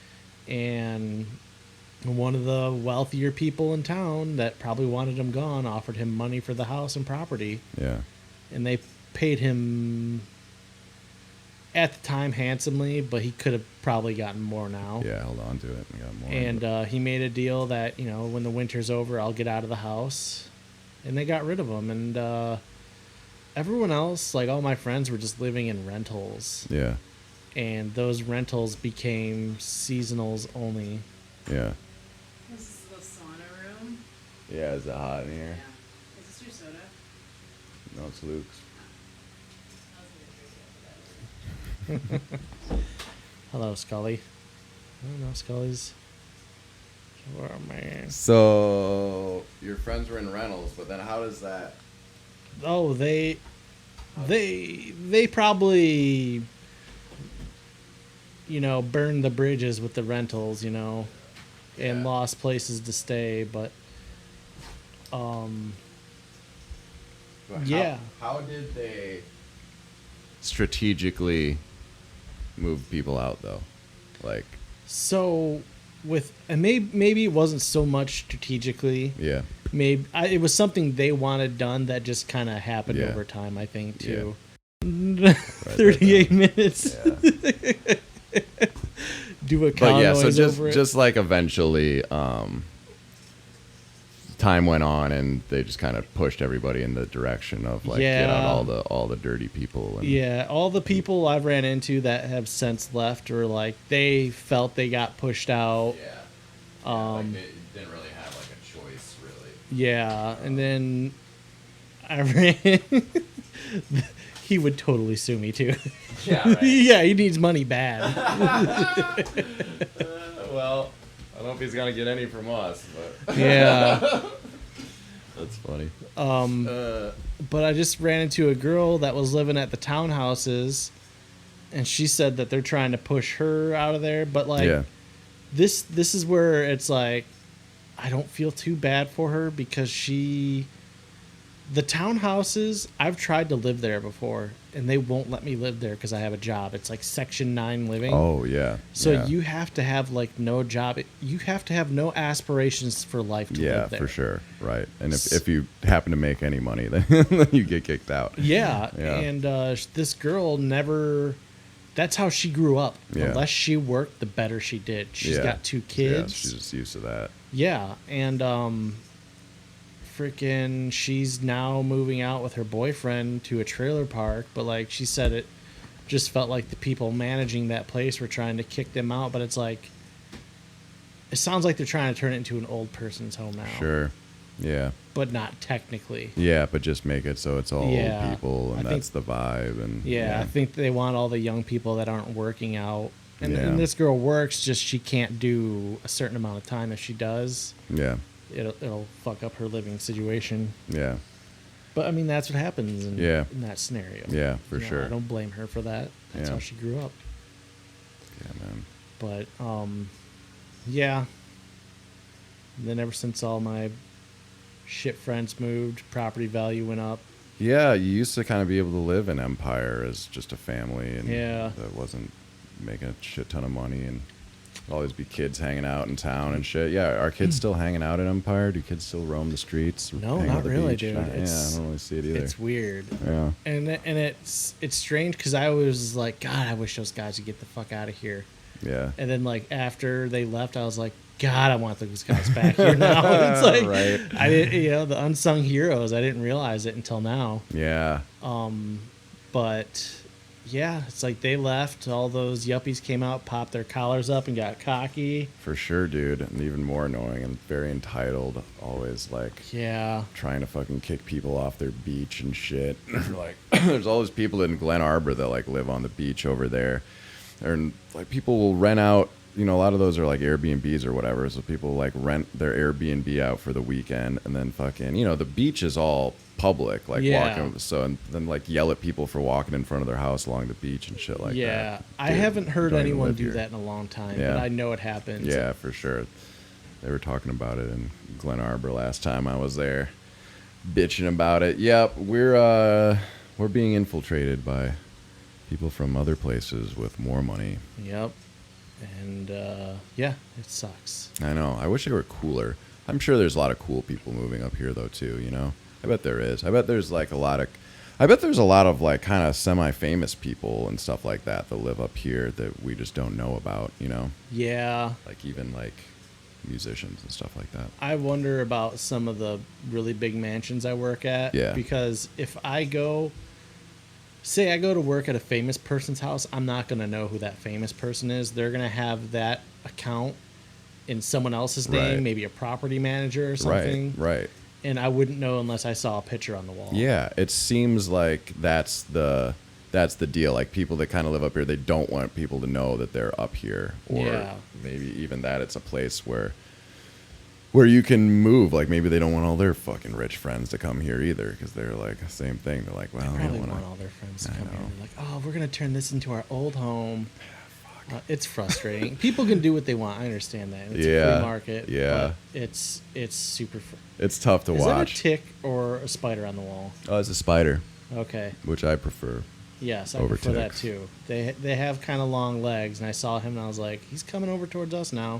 And one of the wealthier people in town that probably wanted him gone offered him money for the house and property. Yeah. And they paid him at the time handsomely, but he could have probably gotten more now. Yeah, held on to it and got more. And he made a deal that, when the winter's over, I'll get out of the house. And they got rid of him. And everyone else, like all my friends, were just living in rentals. Yeah. And those rentals became seasonals only. Yeah. This is the sauna room. Yeah, is it hot in here? Yeah. Is this your soda? No, it's Luke's. Hello, Scully. Oh, no, Scully's. Oh, man. So your friends were in rentals, but then how does that? Oh, they probably, burned the bridges with the rentals, and lost places to stay, but yeah. How did they strategically move people out though? Like, so and maybe it wasn't so much strategically. Yeah. Maybe it was something they wanted done that just kind of happened over time, I think, too. Yeah. 38 minutes. Yeah. Do a cow noise over it. Just like eventually time went on and they just kind of pushed everybody in the direction of like get out all the dirty people. And, all the people I've ran into that have since left or like they felt they got pushed out. Like they didn't really have like a choice really. Yeah, and then I ran. He would totally sue me too. Yeah, right. Yeah, he needs money bad. Well, I don't know if he's gonna get any from us, but yeah, that's funny. But I just ran into a girl that was living at the townhouses, and she said that they're trying to push her out of there. But like, this is where it's like I don't feel too bad for her because the townhouses, I've tried to live there before, and they won't let me live there because I have a job. It's like Section 9 living. Oh, yeah. So yeah. you have to have like no job. You have to have no aspirations for life to live there. For sure. Right. And if you happen to make any money, then, then you get kicked out. Yeah. Yeah. And this girl never, that's how she grew up. Yeah. The less she worked, the better she did. She's got 2 kids. Yeah, she's just used to that. Yeah. And freaking she's now moving out with her boyfriend to a trailer park, but like she said, it just felt like the people managing that place were trying to kick them out, but it's like it sounds like they're trying to turn it into an old person's home now. Sure. Yeah. But not technically. Yeah, but just make it so it's all old people, and that's the vibe. And I think they want all the young people that aren't working out. And, Yeah. and this girl works, just she can't do a certain amount of time. If she does, Yeah. it'll fuck up her living situation. Yeah. But I mean, that's what happens in that scenario. Yeah, for You know, sure. I don't blame her for that. That's Yeah. how she grew up. Yeah, man. But yeah. And then ever since all my shit friends moved, property value went up. Yeah, you used to kind of be able to live in Empire as just a family, and that wasn't making a shit ton of money, and always be kids hanging out in town and shit. Yeah, are kids still hanging out in Empire? Do kids still roam the streets? No, hang not at the really, beach? dude. I don't really see it either. It's weird. Yeah. And it's strange because I was like, God, I wish those guys would get the fuck out of here. Yeah. And then like after they left, I was like, God, I want those guys back here now. It's like Right. I didn't, the unsung heroes. I didn't realize it until now. Yeah. But yeah, it's like they left. All those yuppies came out, popped their collars up, and got cocky. For sure, dude. And even more annoying and very entitled. Always like trying to fucking kick people off their beach and shit. Like there's all those people in Glen Arbor that like live on the beach over there. And like people will rent out, a lot of those are like Airbnbs or whatever. So people like rent their Airbnb out for the weekend, and then fucking, the beach is all public, like walking. So, and then like yell at people for walking in front of their house along the beach and shit like that. Yeah, I Dude, haven't heard don't even anyone live do here. that in a long time, Yeah. but I know it happens. Yeah, for sure. They were talking about it in Glen Arbor last time I was there, bitching about it. Yep, we're being infiltrated by people from other places with more money. Yep. And yeah, it sucks. I know. I wish they were cooler. I'm sure there's a lot of cool people moving up here though too, I bet there is. I bet there's like a lot of like kind of semi-famous people and stuff like that live up here that we just don't know about, Yeah. Like even like musicians and stuff like that. I wonder about some of the really big mansions I work at. Yeah. Because if I go to work at a famous person's house, I'm not going to know who that famous person is. They're going to have that account in someone else's name, Right. maybe a property manager or something. Right. And I wouldn't know unless I saw a picture on the wall. Yeah, it seems like that's the deal. Like people that kind of live up here, they don't want people to know that they're up here, or maybe even that it's a place where you can move. Like maybe they don't want all their fucking rich friends to come here either, because they're like the same thing. They're like, well, They I probably don't want want all their friends to I come here. know. They're like, oh, we're going to turn this into our old home. It's frustrating. People can do what they want. I understand that. It's a free market. Yeah. But it's super. It's tough to Is watch. that a tick or a spider on the wall? Oh, it's a spider, Okay. which I prefer. Yes, I Over prefer that ticks. too. They have kind of long legs, and I saw him, and I was like, he's coming over towards us now.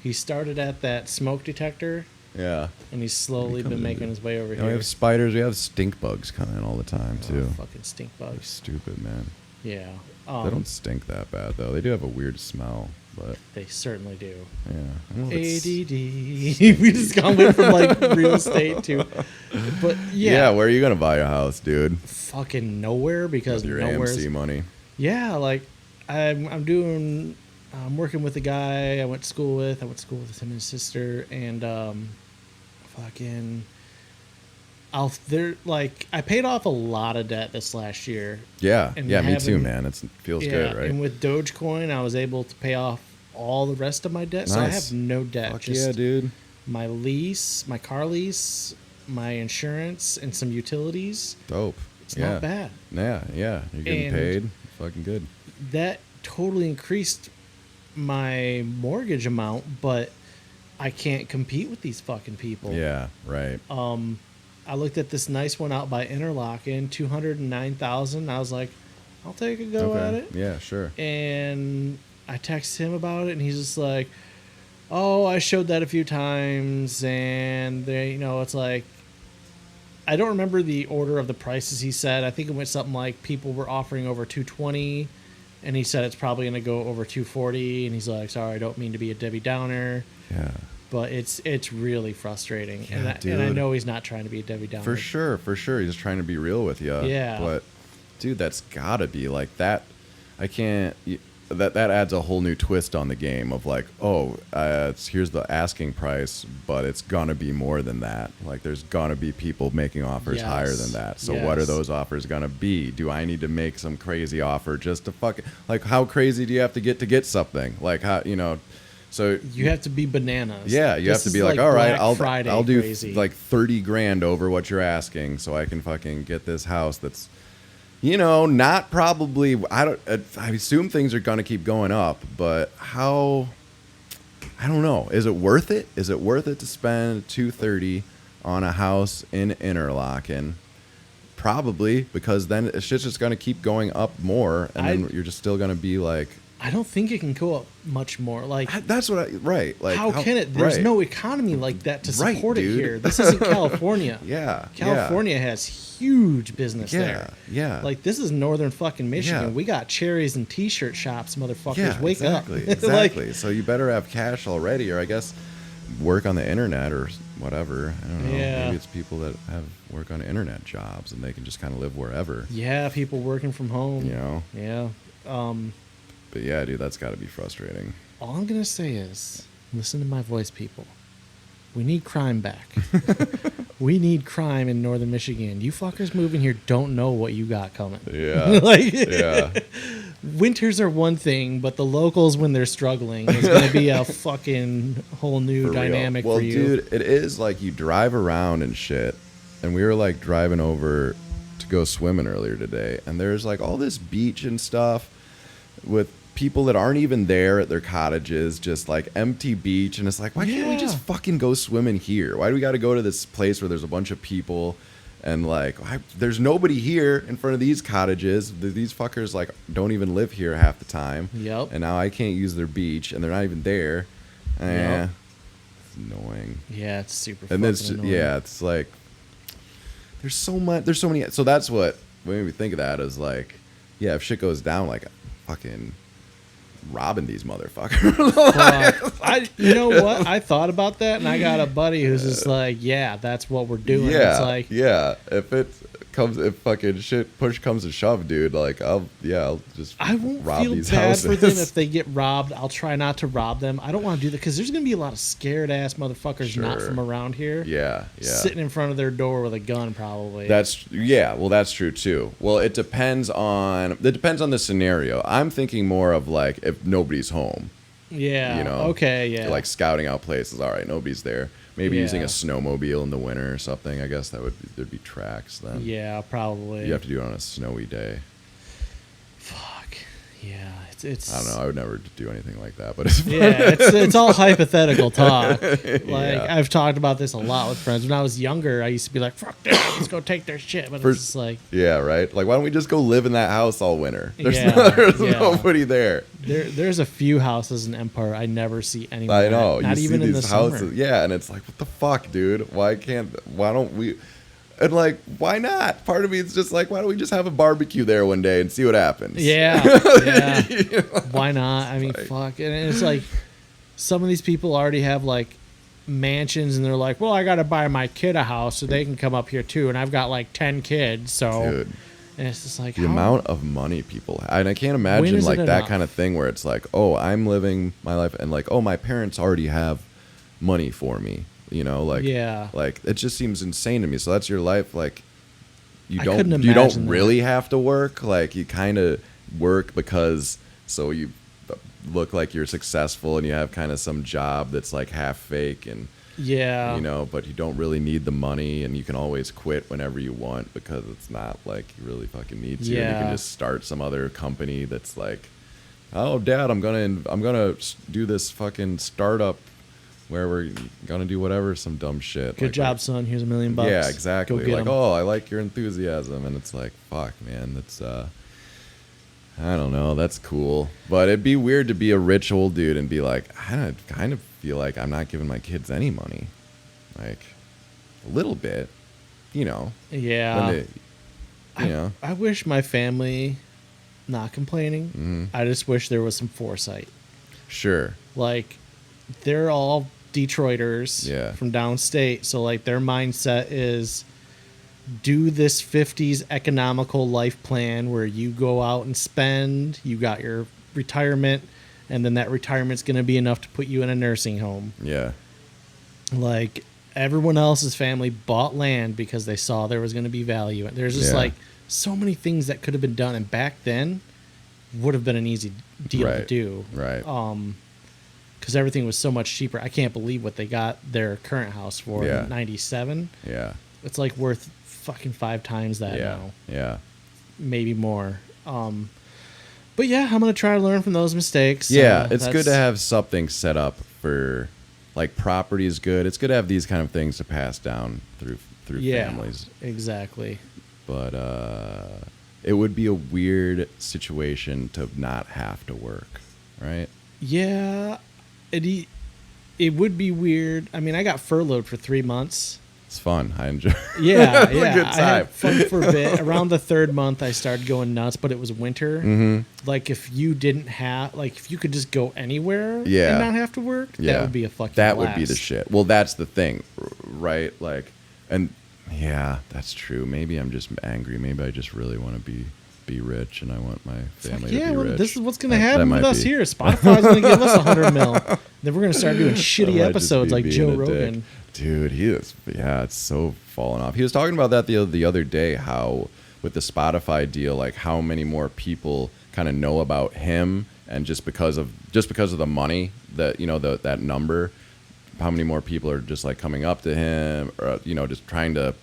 He started at that smoke detector, Yeah. and he's slowly been making his way over We here. have spiders. We have stink bugs coming all the time too. Fucking stink They're bugs. stupid, man. Yeah. They don't stink that bad though. They do have a weird smell, but They certainly do. yeah. I don't know if it's- ADD. We just gone away from like real estate to, but Yeah, where are you gonna buy a house, dude? fucking nowhere because With your nowhere's. AMC money. Yeah, like I'm working with a guy I went to school with. I went to school with him and his sister, and I paid off a lot of debt this last year. Yeah, And yeah, me too, having- man. It feels good, right? And with Dogecoin, I was able to pay off all the rest of my debt, so I Nice. have no debt. Fuck just yeah, dude. my lease, my car lease, my insurance, and some utilities. Dope. It's yeah. not bad. Yeah, yeah. You're getting And- paid. Fucking good. That totally increased my mortgage amount, but I can't compete with these fucking people. Yeah, right. I looked at this nice one out by Interlaken, 209,000. I was like, I'll take a go at it. Yeah, sure. And I texted him about it, and he's just like, oh, I showed that a few times, and they, it's like, I don't remember the order of the prices he said. I think it went something like people were offering over 220, and he said it's probably going to go over 240, and he's like, sorry, I don't mean to be a Debbie Downer. Yeah. But it's really frustrating, Yeah, and I know he's not trying to be a Debbie Downer. For sure. He's just trying to be real with you. Yeah. But, dude, that's gotta be like that. I can't. That adds a whole new twist on the game of like, here's the asking price, but it's gonna be more than that. Like, there's gonna be people making offers higher than that. So what are those offers gonna be? Do I need to make some crazy offer just to like, how crazy do you have to get something? Like, how, so you have to be bananas. Yeah, you This have to be is like, all right, Friday I'll do crazy. like 30 grand over what you're asking, so I can fucking get this house that's, not probably. I assume things are gonna keep going up, but how? I don't know. Is it worth it? Is it worth it to spend $230 on a house in Interlaken? Probably, because then shit's just gonna keep going up more, and then you're just still gonna be like, I don't think it can go up much more. Like, that's what right. Like, how can it? There's right. no economy like that to Right, support it dude. here. This isn't California. Yeah, California has huge business there. Yeah. Like, this is northern fucking Michigan. Yeah. We got cherries and t-shirt shops, motherfuckers. Yeah, Wake exactly, up. Exactly. So you better have cash already, or I guess work on the internet or whatever. I don't know. Yeah. Maybe it's people that have work on internet jobs and they can just kind of live wherever. Yeah, people working from home. Yeah. Yeah. But yeah, dude, that's got to be frustrating. All I'm going to say is, listen to my voice, people. We need crime back. We need crime in northern Michigan. You fuckers moving here don't know what you got coming. Yeah. Yeah. Winters are one thing, but the locals, when they're struggling, is going to be a fucking whole new For real. dynamic Well, for you. dude, it is like you drive around and shit. And we were like driving over to go swimming earlier today. And there's like all this beach and stuff with people that aren't even there at their cottages, just like empty beach. And it's like, why can't we just fucking go swimming here? Why do we got to go to this place where there's a bunch of people and like there's nobody here in front of these cottages? These fuckers like don't even live here half the time. Yep. And now I can't use their beach and they're not even there. Yep. It's annoying. Yeah, it's super And fucking it's annoying. it's like there's so many. So that's what made me think of that as like, yeah, if shit goes down, like fucking robbing these motherfuckers. You know what? I thought about that, and I got a buddy who's just like, yeah, that's what we're doing. Yeah, It's like, yeah. If fucking shit push comes to shove, dude, like I'll just I won't rob feel these bad houses. for them if they get robbed. I'll try not to rob them. I don't want to do that because there's going to be a lot of scared ass motherfuckers not Sure. from around here. Yeah. Sitting in front of their door with a gun, probably. Well, that's true too. Well, it depends on the scenario. I'm thinking more of like if nobody's home. Yeah. Okay. Yeah. Like scouting out places. All right, nobody's there. Maybe Yeah. using a snowmobile in the winter or something. I guess there'd be tracks then. Yeah, probably. You have to do it on a snowy day. Fuck. Yeah. It's. I don't know. I would never do anything like that, but it's fun. Yeah, it's all hypothetical talk. Like, Yeah. I've talked about this a lot with friends. When I was younger, I used to be like, fuck this, let's go take their shit. But it's just like, Yeah, right. Like, why don't we just go live in that house all winter? There's, Yeah, yeah. nobody there. there's a few houses in Empire I never see anyone I know. at, not you even see in these the houses, summer. yeah, and it's like, what the fuck, dude? Why don't we? And like, why not? Part of me is just like, why don't we just have a barbecue there one day and see what happens? Yeah, yeah. Why not? I mean, Like- fuck. And it's like, some of these people already have like mansions, and they're like, well, I got to buy my kid a house so they can come up here too. And I've got like 10 kids, so. Dude. And it's just like The amount of money people and I can't imagine is like it that enough? kind of thing where it's like, oh, I'm living my life and like, oh, my parents already have money for me, like, Yeah. like it just seems insane to me. So that's your life. Like you I don't couldn't you imagine don't that. really have to work. Like you kind of work because so you look like you're successful and you have kind of some job that's like half fake and Yeah. but you don't really need the money and you can always quit whenever you want because it's not like you really fucking need to. And you Yeah. can just start some other company that's like, oh, Dad, I'm gonna do this fucking startup where we're gonna do whatever, some dumb shit. Good job, son. Here's $1 million. Yeah, exactly. Go get Like, 'em. oh, I like your enthusiasm, and it's like, fuck, man, that's I don't know, that's cool. But it'd be weird to be a rich old dude and be like, I kind of feel like I'm not giving my kids any money, like a little bit, you know. Yeah. When they, you know. I wish my family, not complaining, Mm-hmm. I just wish there was some foresight. Sure. Like, they're all Detroiters Yeah. from downstate, so like their mindset is do this 50s economical life plan where you go out and spend, you got your retirement, and then that retirement's going to be enough to put you in a nursing home. Yeah. Like, everyone else's family bought land because they saw there was going to be value. There's just Yeah. like so many things that could have been done, and back then would have been an easy deal to Right. do. Right. Because everything was so much cheaper. I can't believe what they got their current house for Yeah. in '97. Yeah. It's like worth fucking 5 times that Yeah. now, Yeah. maybe more. But yeah, I'm gonna try to learn from those mistakes. Yeah, it's good to that's- have something set up for, like, property is good. It's good to have these kind of things to pass down through Yeah, families. exactly. But it would be a weird situation to not have to work, right? Yeah, it would be weird. I mean, I got furloughed for 3 months. It's fun. I enjoy. Yeah, It's a yeah. good I time. had fun for a bit. Around the 3rd month, I started going nuts, but it was winter. Mm-hmm. Like, if you didn't have, like, if you could just go anywhere Yeah. and not have to work, Yeah, that would be a fucking That blast. would be the shit. Well, that's the thing, right? Like, and yeah, that's true. Maybe I'm just angry. Maybe I just really want to be rich, and I want my family Yeah, to be well, rich. this is what's going to That happen might with us be- here. Spotify's going to give us 100 mil. Then we're going to start doing That shitty might just episodes be like being Joe a dick. Rogan. Dude, he is. Yeah, it's so falling off. He was talking about that the other day. How with the Spotify deal, like how many more people kind of know about him, and just because of the money that that number, how many more people are just like coming up to him, or just trying to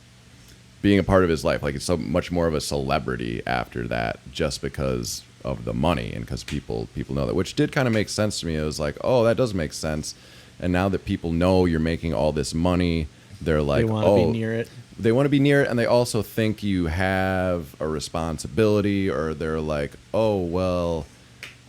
being a part of his life. Like, it's so much more of a celebrity after that, just because of the money and because people know that, which did kind of make sense to me. It was like, oh, that does make sense. And now that people know you're making all this money, they're like, They want to oh, be near it. they want to be near it, and they also think you have a responsibility, or they're like, oh, well,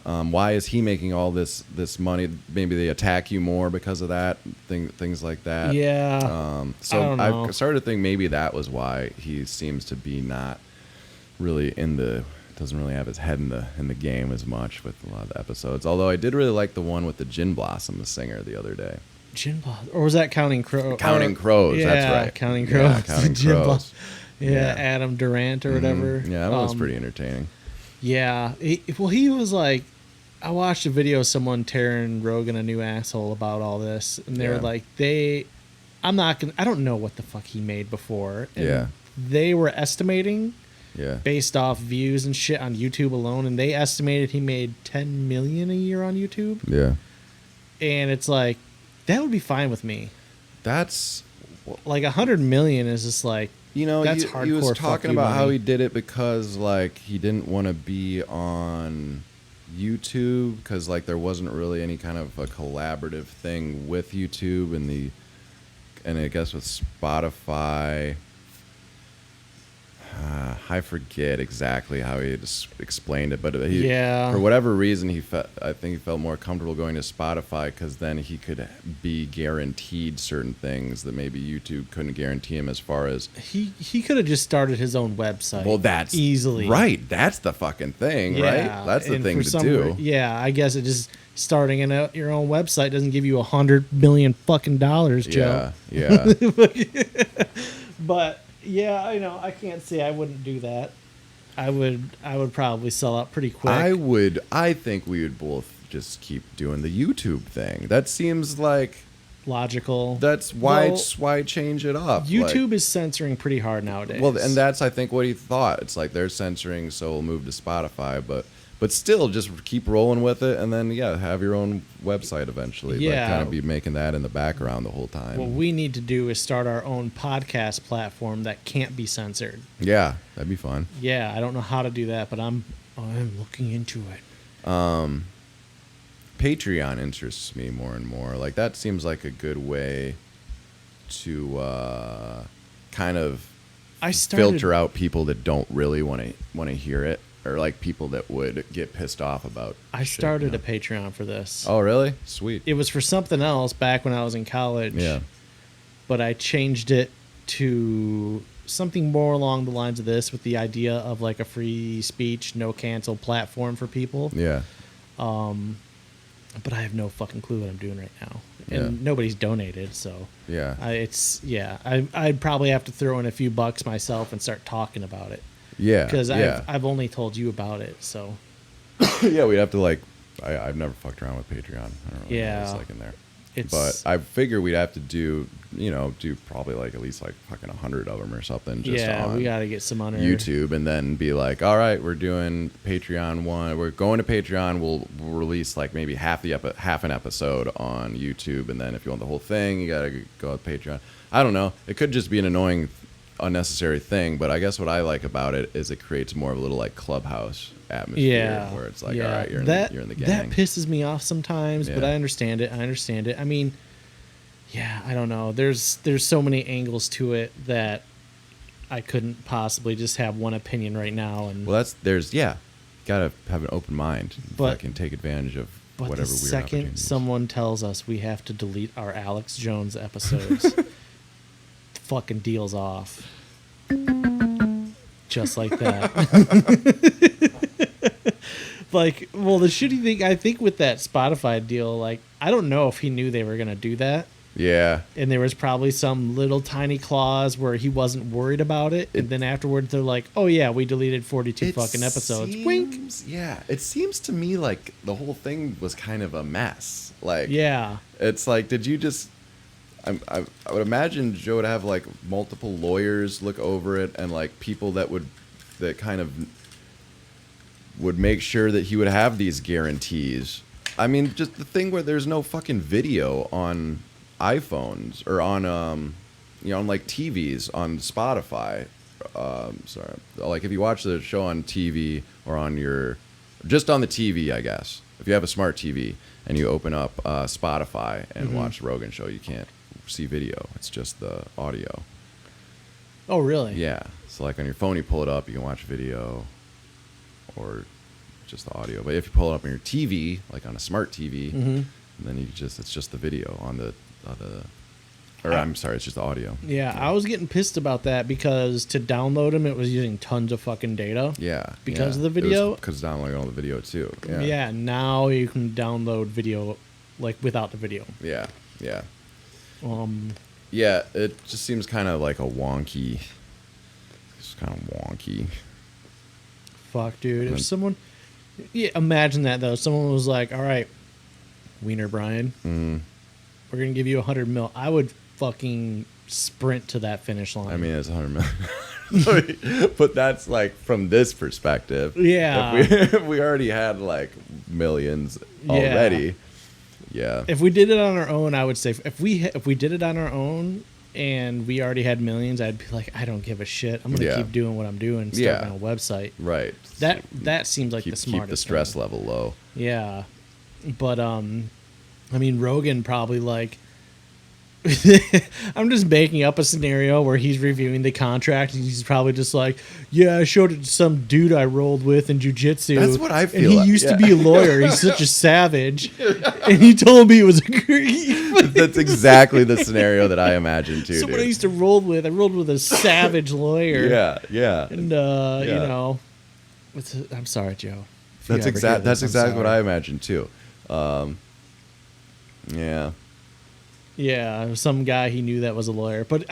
why is he making all this money? Maybe they attack you more because of that, things like that. Yeah. So I don't know. I started to think maybe that was why he seems to be not really doesn't really have his head in the game as much with a lot of the episodes. Although I did really like the one with the Gin Blossom, the singer, the other day. Gin Blossom. Or was that Counting Crows? Counting Crows, yeah, that's right. Counting Yeah, Crows. Counting Gin Crows. Blossom. Yeah, Yeah. Adam Durant or whatever. Yeah, that one was pretty entertaining. Yeah. He was like, I watched a video of someone tearing Rogan a new asshole about all this, and they were Yeah. like, I don't know what the fuck he made before. And Yeah. they were estimating Yeah. based off views and shit on YouTube alone, and they estimated he made 10 million a year on YouTube. Yeah. And it's like, that would be fine with me. That's, Like 100 million is just like, that's he hardcore was fuck talking you about how money. he did it because, like, he didn't want to be on YouTube because, like, there wasn't really any kind of a collaborative thing with YouTube, and I guess with Spotify, I forget exactly how he just explained it, but Yeah. for whatever reason, I think he felt more comfortable going to Spotify because then he could be guaranteed certain things that maybe YouTube couldn't guarantee him, as far as, he could have just started his own website. well, that's easily right. That's the fucking thing, Yeah, right? That's the and thing for to some do. Yeah, I guess it just starting your own website doesn't give you 100 million fucking dollars, Joe. Yeah, But yeah, I can't say I wouldn't do that. I would probably sell out pretty quick. I think we would both just keep doing the YouTube thing. That seems like Logical. that's why change it up. YouTube is censoring pretty hard nowadays. Well, and that's, I think, what he thought. It's like they're censoring, so we'll move to Spotify, but still, just keep rolling with it, and then have your own website eventually. Yeah. But kind of be making that in the background the whole time. what we need to do is start our own podcast platform that can't be censored. Yeah, that'd be fun. Yeah, I don't know how to do that, but I'm looking into it. Patreon interests me more and more. Like that seems like a good way to kind of filter out people that don't really want to hear it, or like people that would get pissed off about. I started a Patreon for this. Oh, really? Sweet. It was for something else back when I was in college. Yeah. But I changed it to something more along the lines of this, with the idea of like a free speech, no cancel platform for people. Yeah. But I have no fucking clue what I'm doing right now, and Yeah. nobody's donated, so Yeah. I'd probably have to throw in a few bucks myself and start talking about it. Yeah. Because yeah. I've only told you about it, so Yeah, we'd have to like. I've never fucked around with Patreon. I don't really know what it's like in there. But I figure we'd have to do probably like at least like fucking 100 of them or something. Just on we got to get some on YouTube, and then be like, all right, we're doing Patreon one. We're going to Patreon. We'll release like maybe half an episode on YouTube, and then if you want the whole thing, you gotta go with Patreon. I don't know. It could just be an annoying, unnecessary thing, but I guess what I like about it is it creates more of a little like Clubhouse atmosphere, where it's like, all right, you're in the gang. That pisses me off sometimes, but Yeah. I understand it. I mean, yeah, I don't know. There's so many angles to it that I couldn't possibly just have one opinion right now. And gotta have an open mind. But- Fucking take advantage of but whatever the weird second opportunities. someone tells us we have to delete our Alex Jones episodes, fucking deal's off. Just like that. Like, well, the shitty thing, I think with that Spotify deal, like, I don't know if he knew they were going to do that. Yeah. And there was probably some little tiny clause where he wasn't worried about it. And then afterwards, they're like, oh, yeah, we deleted 42 fucking episodes. Wink. Yeah. It seems to me like the whole thing was kind of a mess. Like, Yeah. it's like, did you just... I would imagine Joe would have like multiple lawyers look over it, and like people that kind of would make sure that he would have these guarantees. I mean, just the thing where there's no fucking video on iPhones or on on like TVs on Spotify. Sorry, like if you watch the show on TV or on just on the TV, I guess if you have a smart TV and you open up Spotify and watch Rogan show, you can't see video. It's just the audio. Oh, really? Yeah. So like on your phone, you pull it up, you can watch video or just the audio. But if you pull it up on your TV, like on a smart TV, then it's just the video on the I'm sorry, it's just the audio. Yeah, I was getting pissed about that because to download them, it was using tons of fucking data. Yeah. Because of the video? Because downloading all the video too. Yeah, now you can download video like without the video. Yeah. Yeah. Yeah, it just seems kind of like a wonky. It's kind of wonky. Fuck, dude. If someone... Yeah, imagine that, though. Someone was like, all right, Wiener Brian, we're going to give you 100 mil. I would fucking sprint to that finish line. I mean, it's 100 million. But that's like from this perspective. Yeah. If we already had like millions already. Yeah. If we did it on our own, I would say if we did it on our own and we already had millions, I'd be like, I don't give a shit. I'm gonna keep doing what I'm doing. Start my own website. Right. That seems like the smartest. Keep the stress thing. level low. Yeah, but I mean, Rogan probably like. I'm just making up a scenario where he's reviewing the contract and he's probably just like, yeah, I showed it to some dude I rolled with in jiu-jitsu. That's what I feel And he like, used to be a lawyer. He's such a savage. And he told me it was a That's exactly the scenario that I imagine too. someone I dude. used to roll with. I rolled with a savage lawyer. Yeah. And, you know, I'm sorry, Joe. That's exactly what I imagine too. Yeah. Yeah, some guy he knew that was a lawyer. But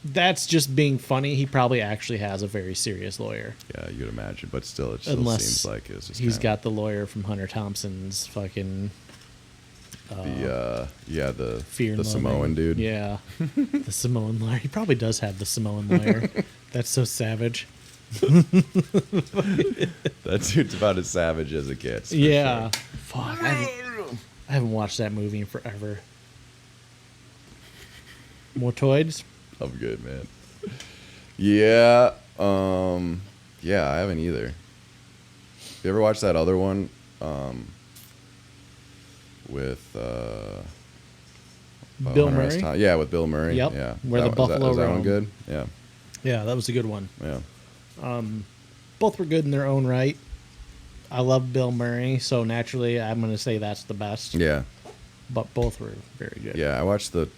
that's just being funny. He probably actually has a very serious lawyer. Yeah, you'd imagine, but still, it still Unless seems like it's just he's got the lawyer from Hunter Thompson's fucking Fear the and Samoan Loathing. dude. Yeah, the Samoan lawyer. He probably does have the Samoan lawyer. That's so savage. That dude's about as savage as it gets. for Yeah. sure. Fuck. I haven't watched that movie in forever. More toys? I'm good, man. Yeah. Yeah, I haven't either. You ever watch that other one? with Bill Hunter S. Murray. Yeah, with Bill Murray. Yep, Yeah. where the buffalo is that one roam. good? Yeah. Yeah, that was a good one. Yeah. Both were good in their own right. I love Bill Murray, so naturally I'm going to say that's the best. Yeah. But both were very good. Yeah, I watched the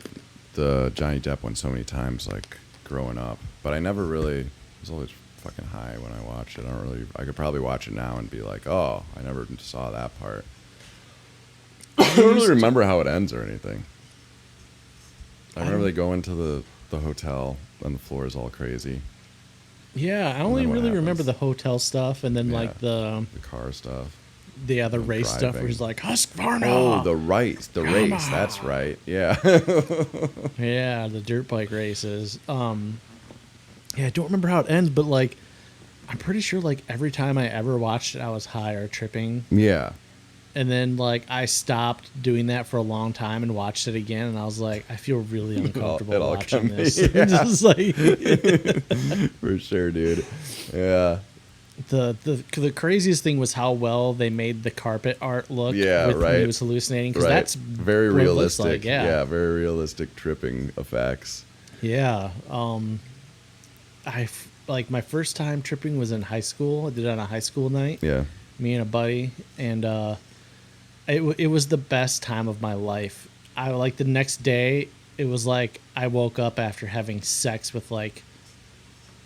Johnny Depp one so many times, like growing up, but I never really was always fucking high when I watched it. I could probably watch it now and be like, oh, I never saw that part. I don't really remember how it ends or anything. I remember they go into the hotel and the floor is all crazy. Yeah, I then only what really remember happens? the hotel stuff and then Yeah. like the car stuff. other race stuff where driving. he's like, Husqvarna! Oh, the race. Come That's on. right. Yeah. Yeah, the dirt bike races. Yeah, I don't remember how it ends, but like, I'm pretty sure like every time I ever watched it, I was high or tripping. Yeah. And then like I stopped doing that for a long time and watched it again, and I was like, I feel really uncomfortable it all watching come- this. yeah. Just like For sure, dude. Yeah. the craziest thing was how well they made the carpet art look. Yeah, when right. he was hallucinating, because Right. that's very what it looks realistic. like, yeah. Very realistic tripping effects. Yeah. Like my first time tripping was in high school. I did it on a high school night. Yeah. Me and a buddy, and it was the best time of my life. I like the next day. It was like I woke up after having sex with like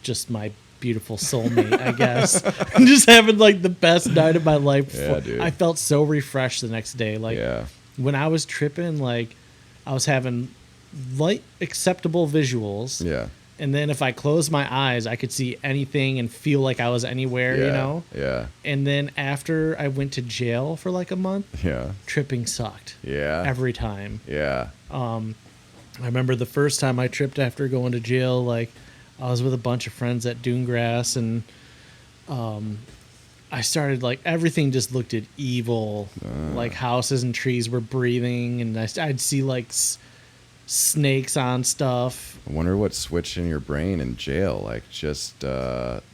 just my beautiful soulmate. I guess just having like the best night of my life. Yeah, dude. I felt so refreshed the next day. Like Yeah. when I was tripping, like I was having light acceptable visuals. Yeah. And then if I closed my eyes, I could see anything and feel like I was anywhere, Yeah. you know? Yeah. And then after I went to jail for like a month, Yeah. tripping sucked Yeah. every time. Yeah. I remember the first time I tripped after going to jail, like I was with a bunch of friends at Dunegrass, and I started like everything just looked at evil. Like houses and trees were breathing, and I'd see like snakes on stuff. I wonder what switched in your brain in jail. Like just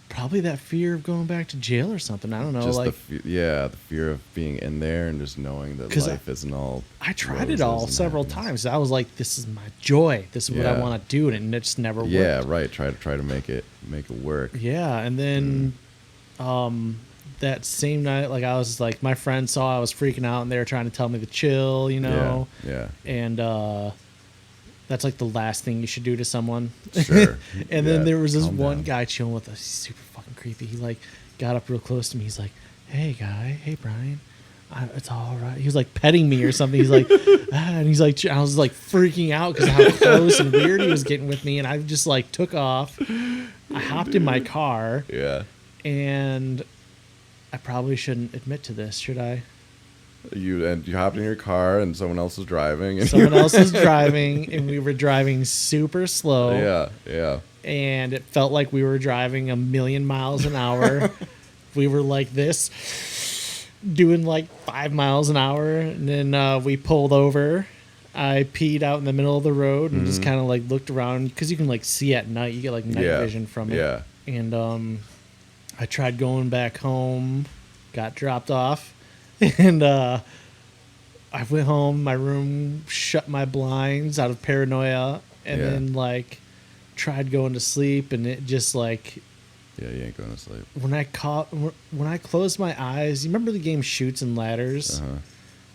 Probably that fear of going back to jail or something. I don't know. just Like the fear of being in there and just knowing that 'Cause life isn't all I tried roses it all and several happiness. times. I was like, this is my joy. This is what I Yeah. want to do, and it just never Yeah, worked. right. Try to make it work. Yeah, and then that same night, like I was like, my friends saw I was freaking out, and they were trying to tell me to chill, you know. Yeah. And that's like the last thing you should do to someone. Sure. And Yeah, then there was this calm one down. guy chilling with us. He's super fucking creepy. He like got up real close to me. He's like, "Hey, guy. Hey, Brian. It's all right." He was like petting me or something. He's like, and he's like, I was like freaking out because of how close and weird he was getting with me. And I just like took off. I hopped in my car, Yeah. and I probably shouldn't admit to this, should I? You hopped in your car and someone else was driving. And Someone else was driving, and we were driving super slow. Yeah. And it felt like we were driving 1,000,000 miles an hour. We were like this, doing like 5 miles an hour, and then we pulled over. I peed out in the middle of the road and just kind of like looked around, because you can like see at night. You get like night Yeah. vision from it. Yeah. And I tried going back home, got dropped off, and I went home. My room, shut my blinds out of paranoia, and Yeah. then like tried going to sleep, and it just like Yeah, you ain't going to sleep. when I closed my eyes. You remember the game Shoots and Ladders? Uh-huh.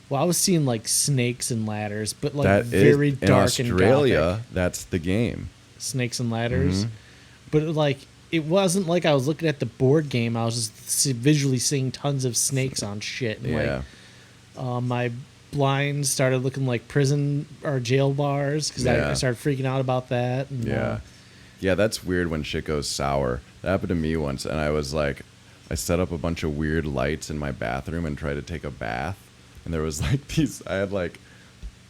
Well, I was seeing like snakes and ladders, but like That very is, dark in and Australia, gothic. that's the game. Snakes and ladders. But like it wasn't like I was looking at the board game. I was just visually seeing tons of snakes on shit. And Yeah. like my blinds started looking like prison or jail bars, because Yeah. I started freaking out about that. And, Yeah. Yeah, that's weird when shit goes sour. That happened to me once, and I was like, I set up a bunch of weird lights in my bathroom and tried to take a bath, and there was like these, I had like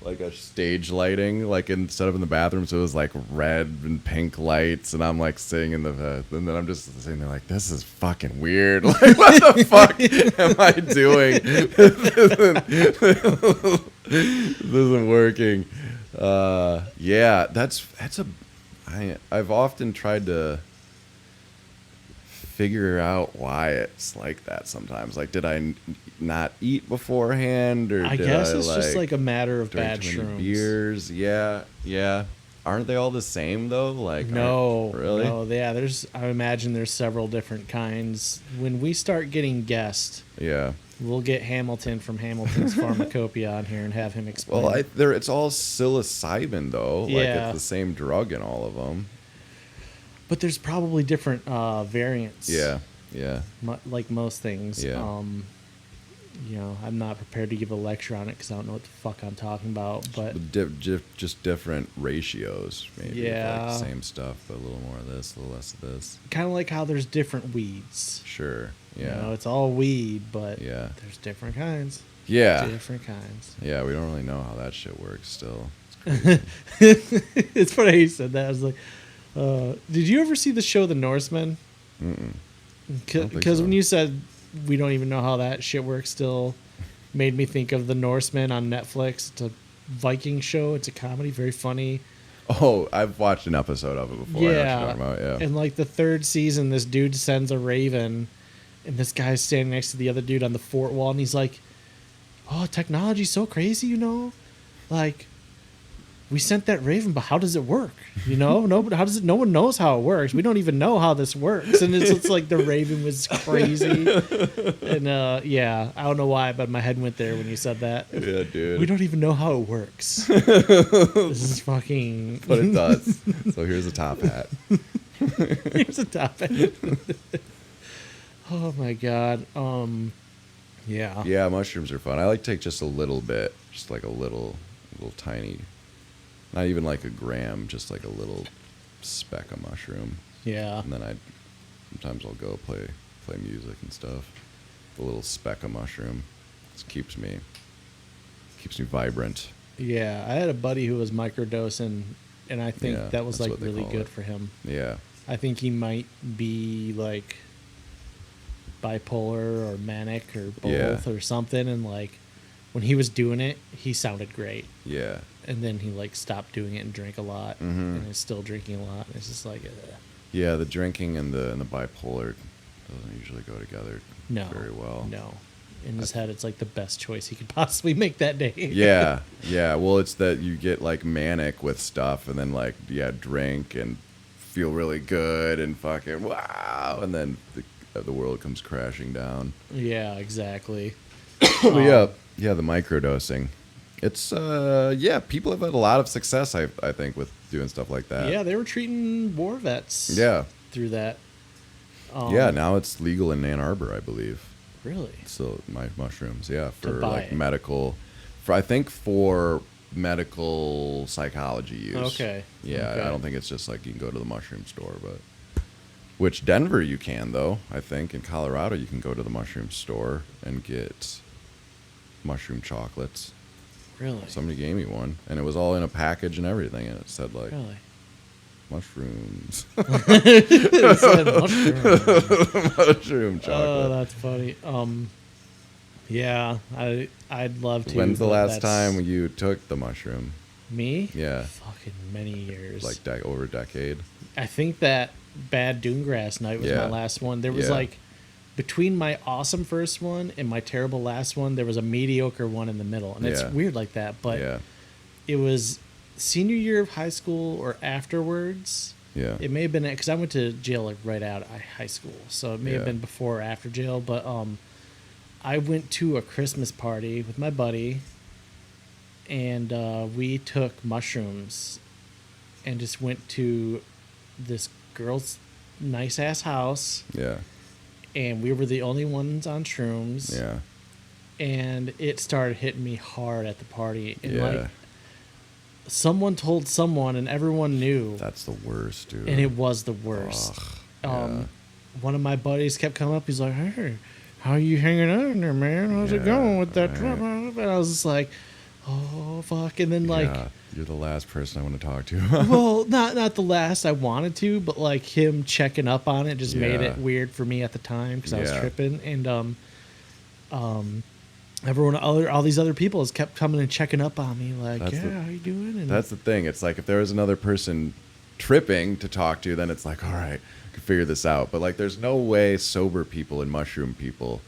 a stage lighting like set up in the bathroom, so it was like red and pink lights, and I'm like sitting in the, and then I'm just sitting there like, this is fucking weird. Like, what the fuck am I doing? This isn't working. Yeah, I've often tried to figure out why it's like that sometimes. Like, did I not eat beforehand, or I did guess I, it's just like a matter of drink bad too many shrooms. beers? Yeah. Aren't they all the same though? Like, No, really? no, yeah. I imagine there's several different kinds. When we start getting guests, Yeah. we'll get Hamilton from Hamilton's Pharmacopoeia on here and have him explain. Well, it's all psilocybin though. Like, Yeah. it's the same drug in all of them. But there's probably different variants. Yeah. Like most things. Yeah. I'm not prepared to give a lecture on it because I don't know what the fuck I'm talking about. But Just different ratios, maybe. Yeah. Like same stuff, but a little more of this, a little less of this. kind of like how there's different weeds. Sure. Yeah. You know, it's all weed, but Yeah. there's different kinds. Yeah. Different kinds. Yeah, we don't really know how that shit works still. It's funny how you said that. I was like, did you ever see the show The Norsemen? Mm-mm. think Because so. when you said we don't even know how that shit works still, made me think of The Norsemen on Netflix. It's a Viking show. It's a comedy, very funny. Oh, I've watched an episode of it before. I know what you're Yeah. talking about, yeah. And like the third season, this dude sends a raven, and this guy's standing next to the other dude on the fort wall, and he's like, "Oh, technology's so crazy, you know? Like, we sent that raven, but how does it work? You know, no, but how does it? No one knows how it works. We don't even know how this works." And it's like the raven was crazy, and yeah, I don't know why, but my head went there when you said that. Yeah, dude. We don't even know how it works. This is fucking. But it does. So here's a top hat. Here's a topic. Oh my god. Yeah. Yeah, mushrooms are fun. I like to take just a little bit, just like a little tiny, not even like a gram, just like a little speck of mushroom. Yeah. And then sometimes I'll go play music and stuff. The little speck of mushroom just keeps me vibrant. Yeah. I had a buddy who was microdosing, and I think Yeah, that was that's like what they really call good it. for him. Yeah. I think he might be like bipolar or manic or both Yeah. or something, and like when he was doing it, he sounded great. Yeah. And then he like stopped doing it and drank a lot, Mhm. and is still drinking a lot. And it's just like, Yeah, the drinking and the bipolar doesn't usually go together no, very well. No, in his head, it's like the best choice he could possibly make that day. Yeah. Well, it's that you get like manic with stuff, and then like drink and feel really good and fucking wow, and then the world comes crashing down. Yeah, exactly. But yeah, the microdosing. It's people have had a lot of success, I think, with doing stuff like that. Yeah, they were treating war vets. Yeah. Through that. Now it's legal in Ann Arbor, I believe. Really? So my mushrooms, for buy like it. medical, for medical psychology use. Okay. Yeah, Okay. I don't think it's just like you can go to the mushroom store, but which Denver you can though. I think in Colorado you can go to the mushroom store and get mushroom chocolates. Really? Somebody gave me one, and it was all in a package and everything, and it said like Really? mushrooms, It said mushroom. mushroom Oh, chocolate. that's funny. Yeah, I'd love to. When's the but last that's- time you took the mushroom? Me? Yeah. Fucking many years. Like over a decade. I think that Bad Doongrass night was Yeah. my last one. There was Yeah. like between my awesome first one and my terrible last one, there was a mediocre one in the middle, and it's Yeah. weird like that. But Yeah. it was senior year of high school or afterwards. Yeah. It may have been because I went to jail like right out of high school, so it may have Yeah. been before or after jail. But I went to a Christmas party with my buddy, and we took mushrooms, and just went to this girl's nice ass house, Yeah. and we were the only ones on shrooms. Yeah. And it started hitting me hard at the party, and Yeah. like someone told someone, and everyone knew. That's the worst, dude. And it was the worst. Ugh, One of my buddies kept coming up. He's like, "Hey, how you hanging out in there, man? How's it Yeah, going with that?" right. And I was just like, "Oh fuck!" And then like, yeah, you're the last person I want to talk to. well, not the last I wanted to, but like him checking up on it just made Yeah. it weird for me at the time because I was Yeah. tripping. And everyone, all these other people has kept coming and checking up on me, like, That's "Yeah, the- how you doing?" And That's the thing. It's like if there was another person tripping to talk to, then it's like, all right, I can figure this out. But like, there's no way sober people and mushroom people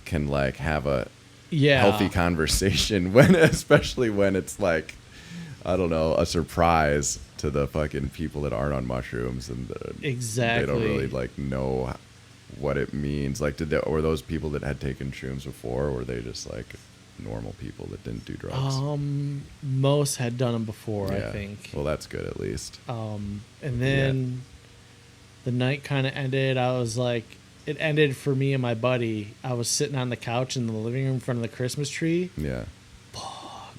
can like have a healthy conversation especially when it's like, I don't know, a surprise to the fucking people that aren't on mushrooms, and exactly, they don't really like know what it means. Like, or those people that had taken shrooms before, or were they just like normal people that didn't do drugs? Most had done them before, Yeah. I think. Well, that's good at least. And then the night kind of ended. I was like, it ended for me and my buddy. I was sitting on the couch in the living room in front of the Christmas tree. Yeah.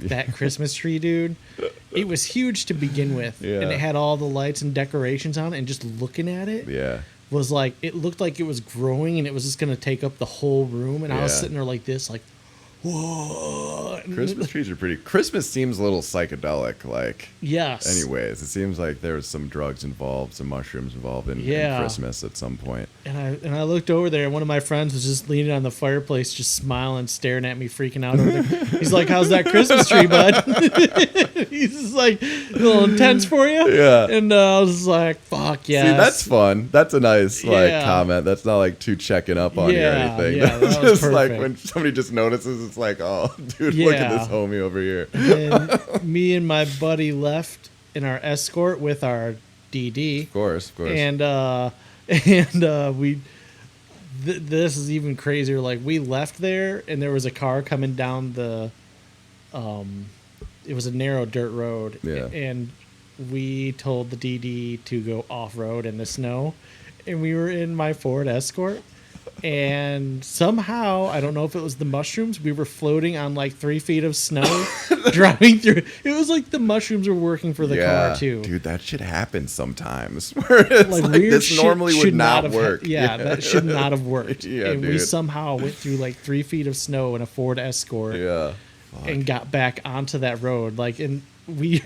That Christmas tree, dude. It was huge to begin with. Yeah. And it had all the lights and decorations on it, and just looking at it was like, it looked like it was growing and it was just going to take up the whole room. And I was sitting there like this, like, whoa. Christmas trees are pretty. Christmas seems a little psychedelic, like. Yes. Anyways, it seems like there was some drugs involved, some mushrooms involved in Christmas at some point. And I looked over there, and one of my friends was just leaning on the fireplace, just smiling, staring at me, freaking out over there. He's like, "How's that Christmas tree, bud?" He's just like, "A little intense for you." Yeah. And I was like, "Fuck yeah." See, that's fun. That's a nice like comment. That's not like too checking up on you or anything. Yeah, That's that was just perfect. like when somebody just notices, it's like, oh, dude, look at this homie over here. And me and my buddy left in our escort with our DD. Of course. And we. This is even crazier. Like, we left there, and there was a car coming down the. It was a narrow dirt road. Yeah. And we told the DD to go off road in the snow, and we were in my Ford Escort. And somehow, I don't know if it was the mushrooms, we were floating on like 3 feet of snow, driving through. It was like the mushrooms were working for the car too. Dude, that shit happens sometimes. Where it's like this normally would not work. That should not have worked. And we dude. somehow went through like 3 feet of snow in a Ford Escort. Yeah. And got back onto that road. Like, and we,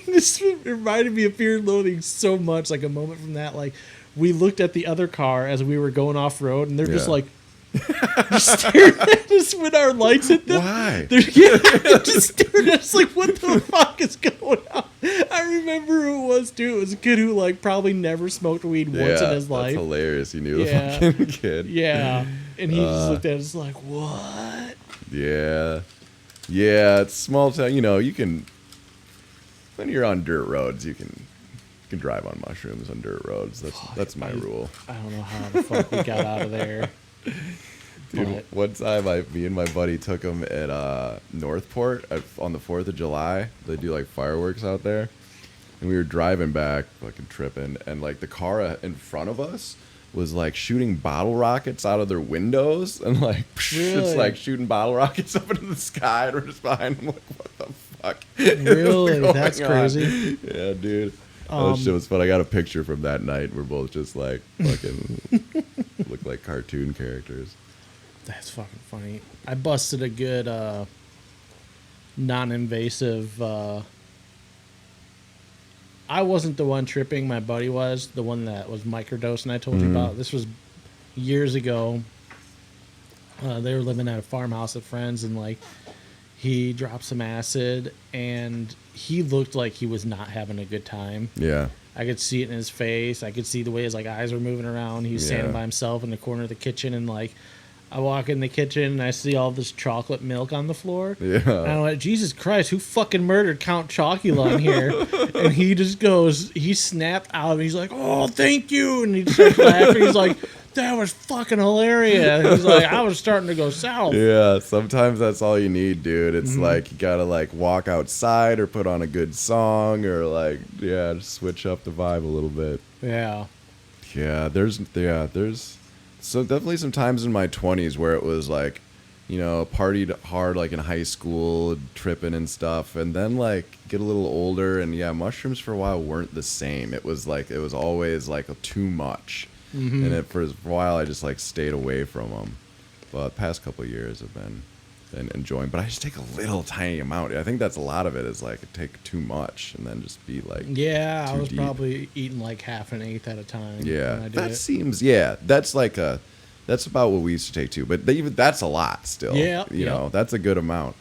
this reminded me of Fear and Loathing so much. Like, a moment from that, like, we looked at the other car as we were going off road, and they're just like, just staring at us when our lights hit them. Why? They're just staring at us like, what the fuck is going on? I remember who it was too. It was a kid who like probably never smoked weed once in his life. That's hilarious. He knew the fucking kid. Yeah. And he just looked at us like, what? Yeah. Yeah, it's small town. You know, you can, when you're on dirt roads, you can drive on mushrooms on dirt roads. That's my rule. I don't know how the fuck we got out of there. Dude, one time me and my buddy took him at Northport on the 4th of July. They do like fireworks out there. And we were driving back, fucking tripping, and like the car in front of us was like shooting bottle rockets out of their windows, and like it's like shooting bottle rockets up into the sky, and we're just behind them like, what the fuck? Really? That's crazy. Yeah, dude. That shit was fun. I got a picture from that night. We're both just like fucking look like cartoon characters. That's fucking funny. I busted a good non-invasive. I wasn't the one tripping. My buddy was the one that was microdosing. I told you about. This was years ago. They were living at a farmhouse of friends, and like he dropped some acid, and he looked like he was not having a good time. Yeah. I could see it in his face. I could see the way his like eyes were moving around. He was standing by himself in the corner of the kitchen, and like I walk in the kitchen and I see all this chocolate milk on the floor. Yeah. And I'm like, Jesus Christ, who fucking murdered Count Chocula in here? And he just goes, he snapped out of it. He's like, oh, thank you. And he just starts laughing. He's like, that was fucking hilarious. He's like, I was starting to go south. Yeah, sometimes that's all you need, dude. It's like you gotta like walk outside or put on a good song or like just switch up the vibe a little bit. Yeah. Yeah, there's so definitely some times in my 20s where it was like, you know, partied hard like in high school, tripping and stuff, and then like get a little older and mushrooms for a while weren't the same. It was always like too much. And for a while, I just like stayed away from them. But the past couple of years have been enjoying. But I just take a little tiny amount. I think that's a lot of it is like take too much and then just be like I was deep. Probably eating like half an eighth at a time. Yeah, that's like that's about what we used to take too. But even that's a lot still. Yeah, you know that's a good amount.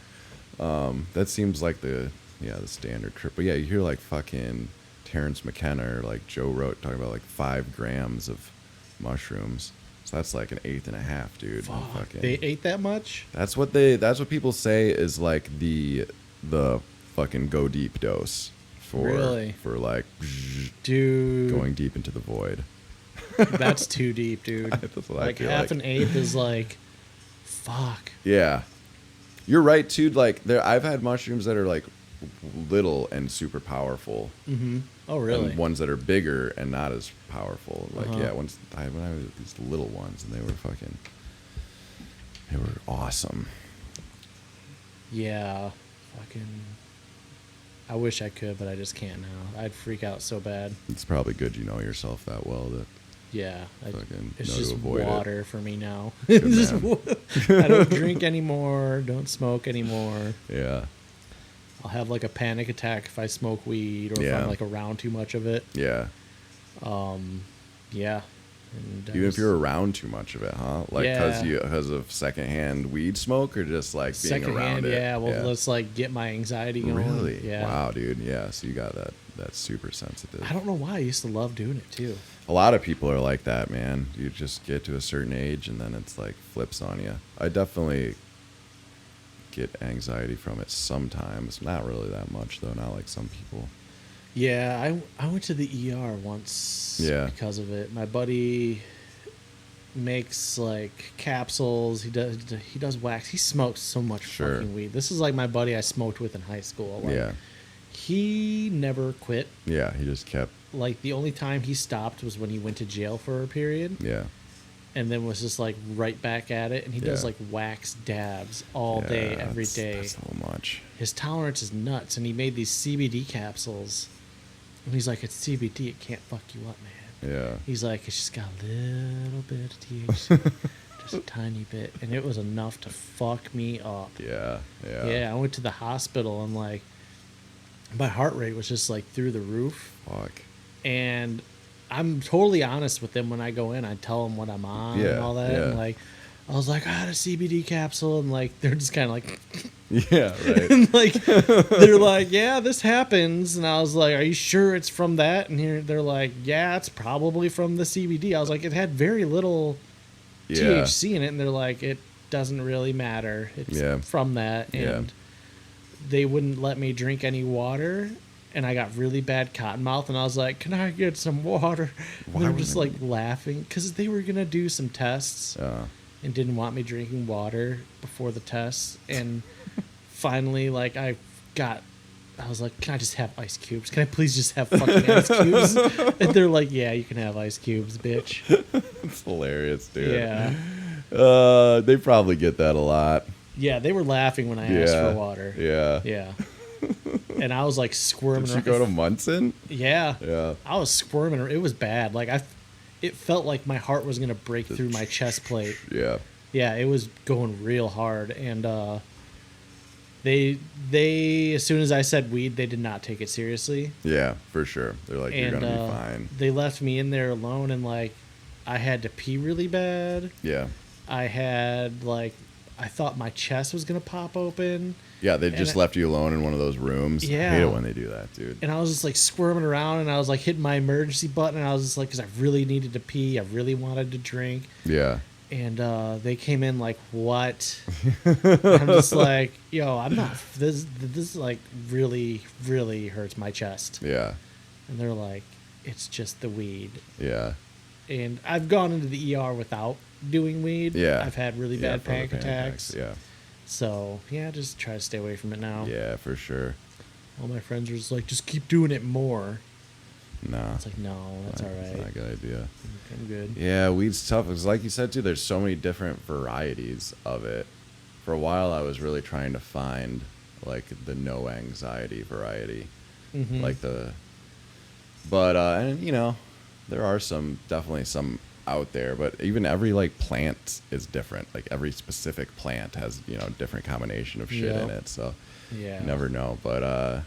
That seems like the standard trip. But yeah, you hear like fucking Terrence McKenna or like Joe wrote talking about like 5 grams of mushrooms. So that's like an 1/8, dude. Fuck, they ate that much? That's what people say is like the fucking go deep dose for like dude, going deep into the void. That's too deep, dude. That's what Like I feel half like. an eighth is like, fuck. Yeah, you're right too. Like I've had mushrooms that are like little and super powerful. Mm-hmm. Oh, really? And ones that are bigger and not as powerful. Like Uh-huh. yeah, when I was these little ones and they were awesome. Yeah, fucking. I wish I could, but I just can't now. I'd freak out so bad. It's probably good you know yourself that well that Yeah, fucking it's know to just avoid water for me now. Good Just man. I don't drink anymore. Don't smoke anymore. Yeah. I'll have like a panic attack if I smoke weed or if Yeah. I'm like around too much of it. Yeah. Yeah. And Even if you're around too much of it, huh? Like because Yeah. of secondhand weed smoke or just like being around secondhand, it. yeah. Well, let's like get my anxiety going. Really? Yeah. Wow, dude. Yeah. So you got that super sensitive. I don't know why I used to love doing it too. A lot of people are like that, man. You just get to a certain age and then it's like flips on you. I definitely get anxiety from it sometimes. Not really that much though. Not like some people. Yeah, I went to the ER once Yeah. because of it. My buddy makes like capsules. He does wax. He smokes so much Sure. fucking weed. This is like my buddy I smoked with in high school. Like, Yeah. He never quit. Yeah. He just kept. Like the only time he stopped was when he went to jail for a period, Yeah. and then was just like right back at it. And he does Yeah. like wax dabs all day, Yeah, every day. That's a little much. His tolerance is nuts, and he made these CBD capsules. And he's like, it's CBD, it can't fuck you up, man. Yeah. He's like, it's just got a little bit of THC, just a tiny bit, and it was enough to fuck me up. Yeah. Yeah. Yeah, I went to the hospital, and like, my heart rate was just like through the roof. Fuck. And I'm totally honest with them when I go in. I tell them what I'm on Yeah, and all that. yeah. And like, I was like, I had a CBD capsule, and like, they're just kind of like, Yeah. Right. and like, they're like, yeah, this happens. And I was like, are you sure it's from that? And they're like, yeah, it's probably from the CBD. I was like, it had very little Yeah. THC in it, and they're like, it doesn't really matter. It's Yeah. from that, and Yeah. they wouldn't let me drink any water. And I got really bad cotton mouth, and I was like, "Can I get some water?" And Why they're would just they- like laughing because they were gonna do some tests and didn't want me drinking water before the tests. And finally, like I was like, "Can I just have ice cubes? Can I please just have fucking ice cubes?" And they're like, "Yeah, you can have ice cubes, bitch." It's hilarious, dude. Yeah, They probably get that a lot. yeah, they were laughing when I asked Yeah. for water. Yeah. Yeah, and I was like squirming. Did you around. go to Munson? Yeah. Yeah. I was squirming. It was bad. Like it felt like my heart was gonna break through my chest plate. Yeah. Yeah, it was going real hard, and they as soon as I said weed, they did not take it seriously, Yeah, for sure. They're like, you're and gonna be fine. they left me in there alone, and like I had to pee really bad. Yeah. I had like I thought my chest was gonna pop open. Yeah, they And just I- left you alone in one of those rooms. I Yeah. hate it when they do that, dude. And I was just like squirming around, and I was like hitting my emergency button, and I was just like, because I really needed to pee, I really wanted to drink. Yeah. And they came in like, what? I'm just like, yo, I'm not. This like really, really hurts my chest. Yeah. And they're like, it's just the weed. Yeah. And I've gone into the ER without doing weed. Yeah. I've had really Yeah, bad from the panic attacks. Yeah. So yeah, just try to stay away from it now. Yeah, for sure. All my friends are just like, just keep doing it more. Nah. It's like, no, that's all It's not a right. good idea. I'm good. Yeah, weed's tough. It's like you said too. There's so many different varieties of it. For a while, I was really trying to find like the no anxiety variety, Mhm. like the. But and you know, there are definitely some out there. But even every like plant is different. Like every specific plant has different combination of shit in Yep. it. So Yeah. you never know. But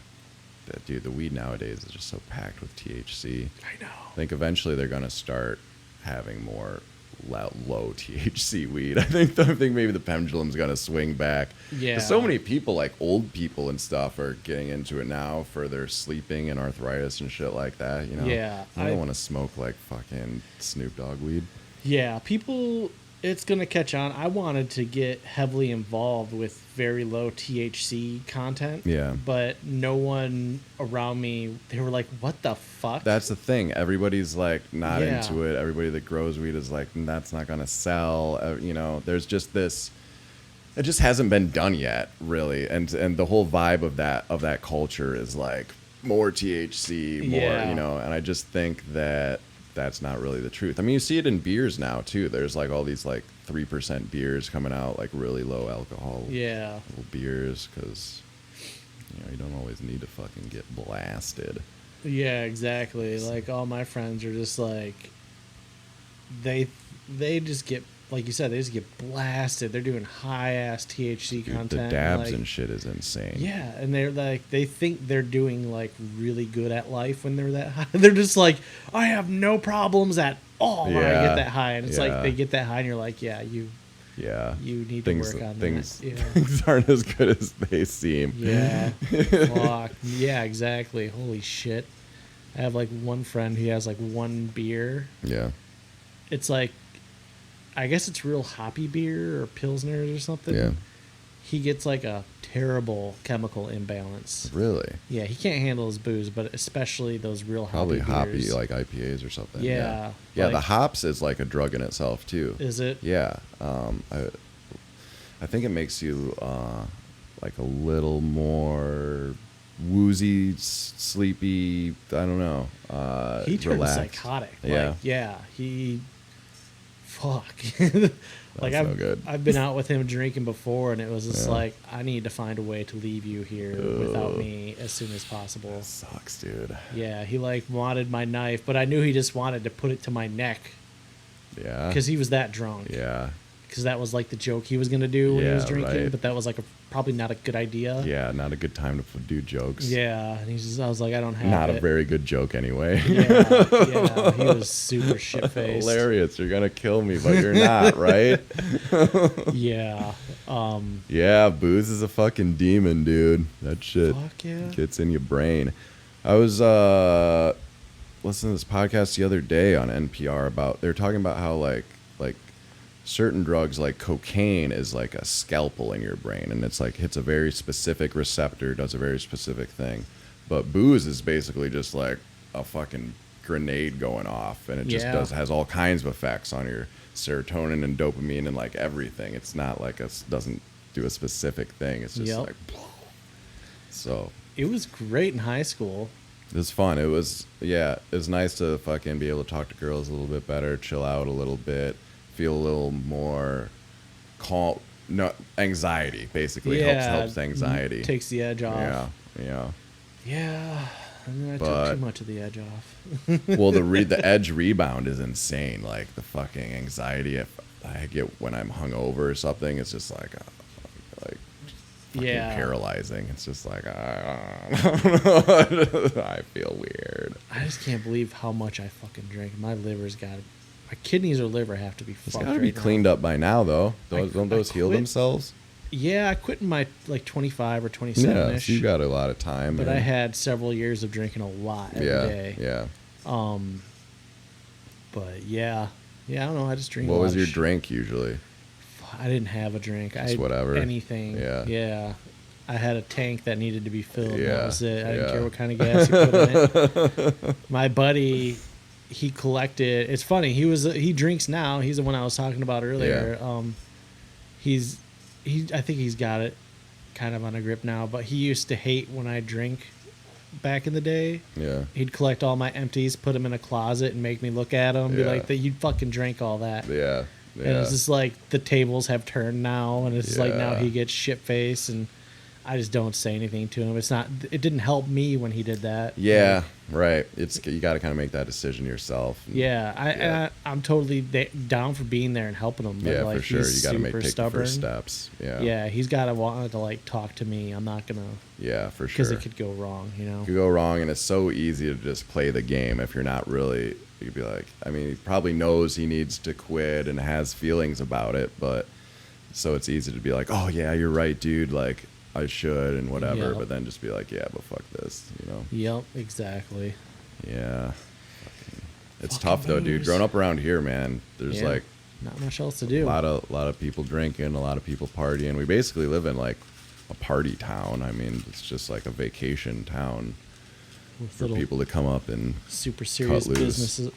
dude, the weed nowadays is just so packed with THC. I know. I think eventually they're gonna start having more low THC weed. I think maybe the pendulum's gonna swing back. Yeah. 'Cause so many people, like old people and stuff, are getting into it now for their sleeping and arthritis and shit like that. You know. Yeah, I don't want to smoke like fucking Snoop Dogg weed. Yeah, people, it's going to catch on. I wanted to get heavily involved with very low THC content. Yeah. But no one around me, they were like, what the fuck? That's the thing. Everybody's like not Yeah. into it. Everybody that grows weed is like, that's not going to sell. You know, there's just this. It just hasn't been done yet, really. And the whole vibe of that culture is like more THC, more, Yeah. you know. And I just think that that's not really the truth. I mean, you see it in beers now too. There's like all these like 3% beers coming out, like really low alcohol Yeah. little beers, because you don't always need to fucking get blasted. Yeah, exactly. Like all my friends are just like, they just get, like you said, they just get blasted. They're doing high ass THC Dude, content. the dabs like, and shit is insane. yeah, and they're like, they think they're doing like really good at life when they're that high. They're just like, I have no problems at all when I Yeah, get that high. And it's yeah. like they get that high, and you're like, yeah, you need things, to work on things, that. Yeah. things aren't as good as they seem. Yeah. Fuck. Yeah, exactly. Holy shit. I have like one friend who has like one beer. Yeah. It's like, I guess it's real hoppy beer or Pilsners or something. Yeah. He gets like a terrible chemical imbalance. Really? Yeah, he can't handle his booze, but especially those real Probably hoppy beers. like IPAs or something. Yeah. Yeah, like- the hops is like a drug in itself too. Is it? Yeah. I think it makes you like a little more woozy, sleepy. I don't know. He turned relaxed. psychotic. Yeah. Like, yeah, he. Fuck. Like That's no good. I've been out with him drinking before, and it was just Yeah. like, I need to find a way to leave you here without me as soon as possible. Sucks, dude. Yeah, he like wanted my knife, but I knew he just wanted to put it to my neck Yeah. because he was that drunk. Yeah. Because that was like the joke he was gonna do when he was Yeah, drinking, right. but that was like probably not a good idea. Yeah. Not a good time to do jokes. Yeah, and I was like, I don't have Not it. a very good joke anyway. Yeah, he was super shit faced. Hilarious. You're gonna kill me, but you're not, right? Yeah. Yeah, booze is a fucking demon, dude. That shit Fuck yeah. gets in your brain. I was listening to this podcast the other day on NPR about, they were talking about how like certain drugs like cocaine is like a scalpel in your brain, and it's like hits a very specific receptor, does a very specific thing. But booze is basically just like a fucking grenade going off, and it just Yeah. has all kinds of effects on your serotonin and dopamine and like everything. It's not like doesn't do a specific thing. It's just Yep. like so. It was great in high school. It was fun. It was nice to fucking be able to talk to girls a little bit better, chill out a little bit, feel a little more calm. No anxiety, basically helps anxiety. Takes the edge off. Yeah. Yeah. And then I But- took too much of the edge off. Well, the edge rebound is insane. Like the fucking anxiety if I get when I'm hungover or something, it's just like fucking Yeah. paralyzing. It's just like I feel weird. I just can't believe how much I fucking drink. My liver's got, my kidneys or liver have to be It's fucked got to be right now. cleaned up by now, though. Don't I those heal quit- themselves? Yeah, I quit in my like 25 or Yeah, 27ish. so you got a lot of time. but man. I had several years of drinking a lot every day. Yeah. But yeah, I don't know. I just drink. What a lot was of your shit. drink usually? I didn't have a drink. Just whatever. Anything. Yeah. I had a tank that needed to be filled. And Yeah, that was it. I didn't yeah. care what kind of gas you put in it. My buddy, he collected. It's funny. He drinks now. He's the one I was talking about earlier. I think he's got it kind of on a grip now. But he used to hate when I drink. Back in the day, Yeah. he'd collect all my empties, put them in a closet, and make me look at them. Be Yeah. like, "That you fucking drank all that." Yeah. And it's just like the tables have turned now, and it's just like now Yeah. he gets shit faced, and I just don't say anything to him. It didn't help me when he did that. Yeah, right. You got to kind of make that decision yourself. Yeah, I'm totally down for being there and helping him. But Yeah, like, for sure. he's You got to super take the stubborn. first steps. Yeah. Yeah, he's got to want to like talk to me. I'm not gonna. Yeah, for sure. Because it could go wrong, you know. It could go wrong, and it's so easy to just play the game if you're not really. You could be like, I mean, he probably knows he needs to quit and has feelings about it, but so it's easy to be like, oh yeah, you're right, dude. Like I should and whatever, but then just be like, yeah, but fuck this, you know. Yep, exactly. Yeah. It's Fucking tough though, dude. booze. Growing up around here, man, there's like not much else to do. a lot of people drinking, a lot of people partying. We basically live in like a party town. I mean, it's just like a vacation town With for little people to come up and super serious cut loose. businesses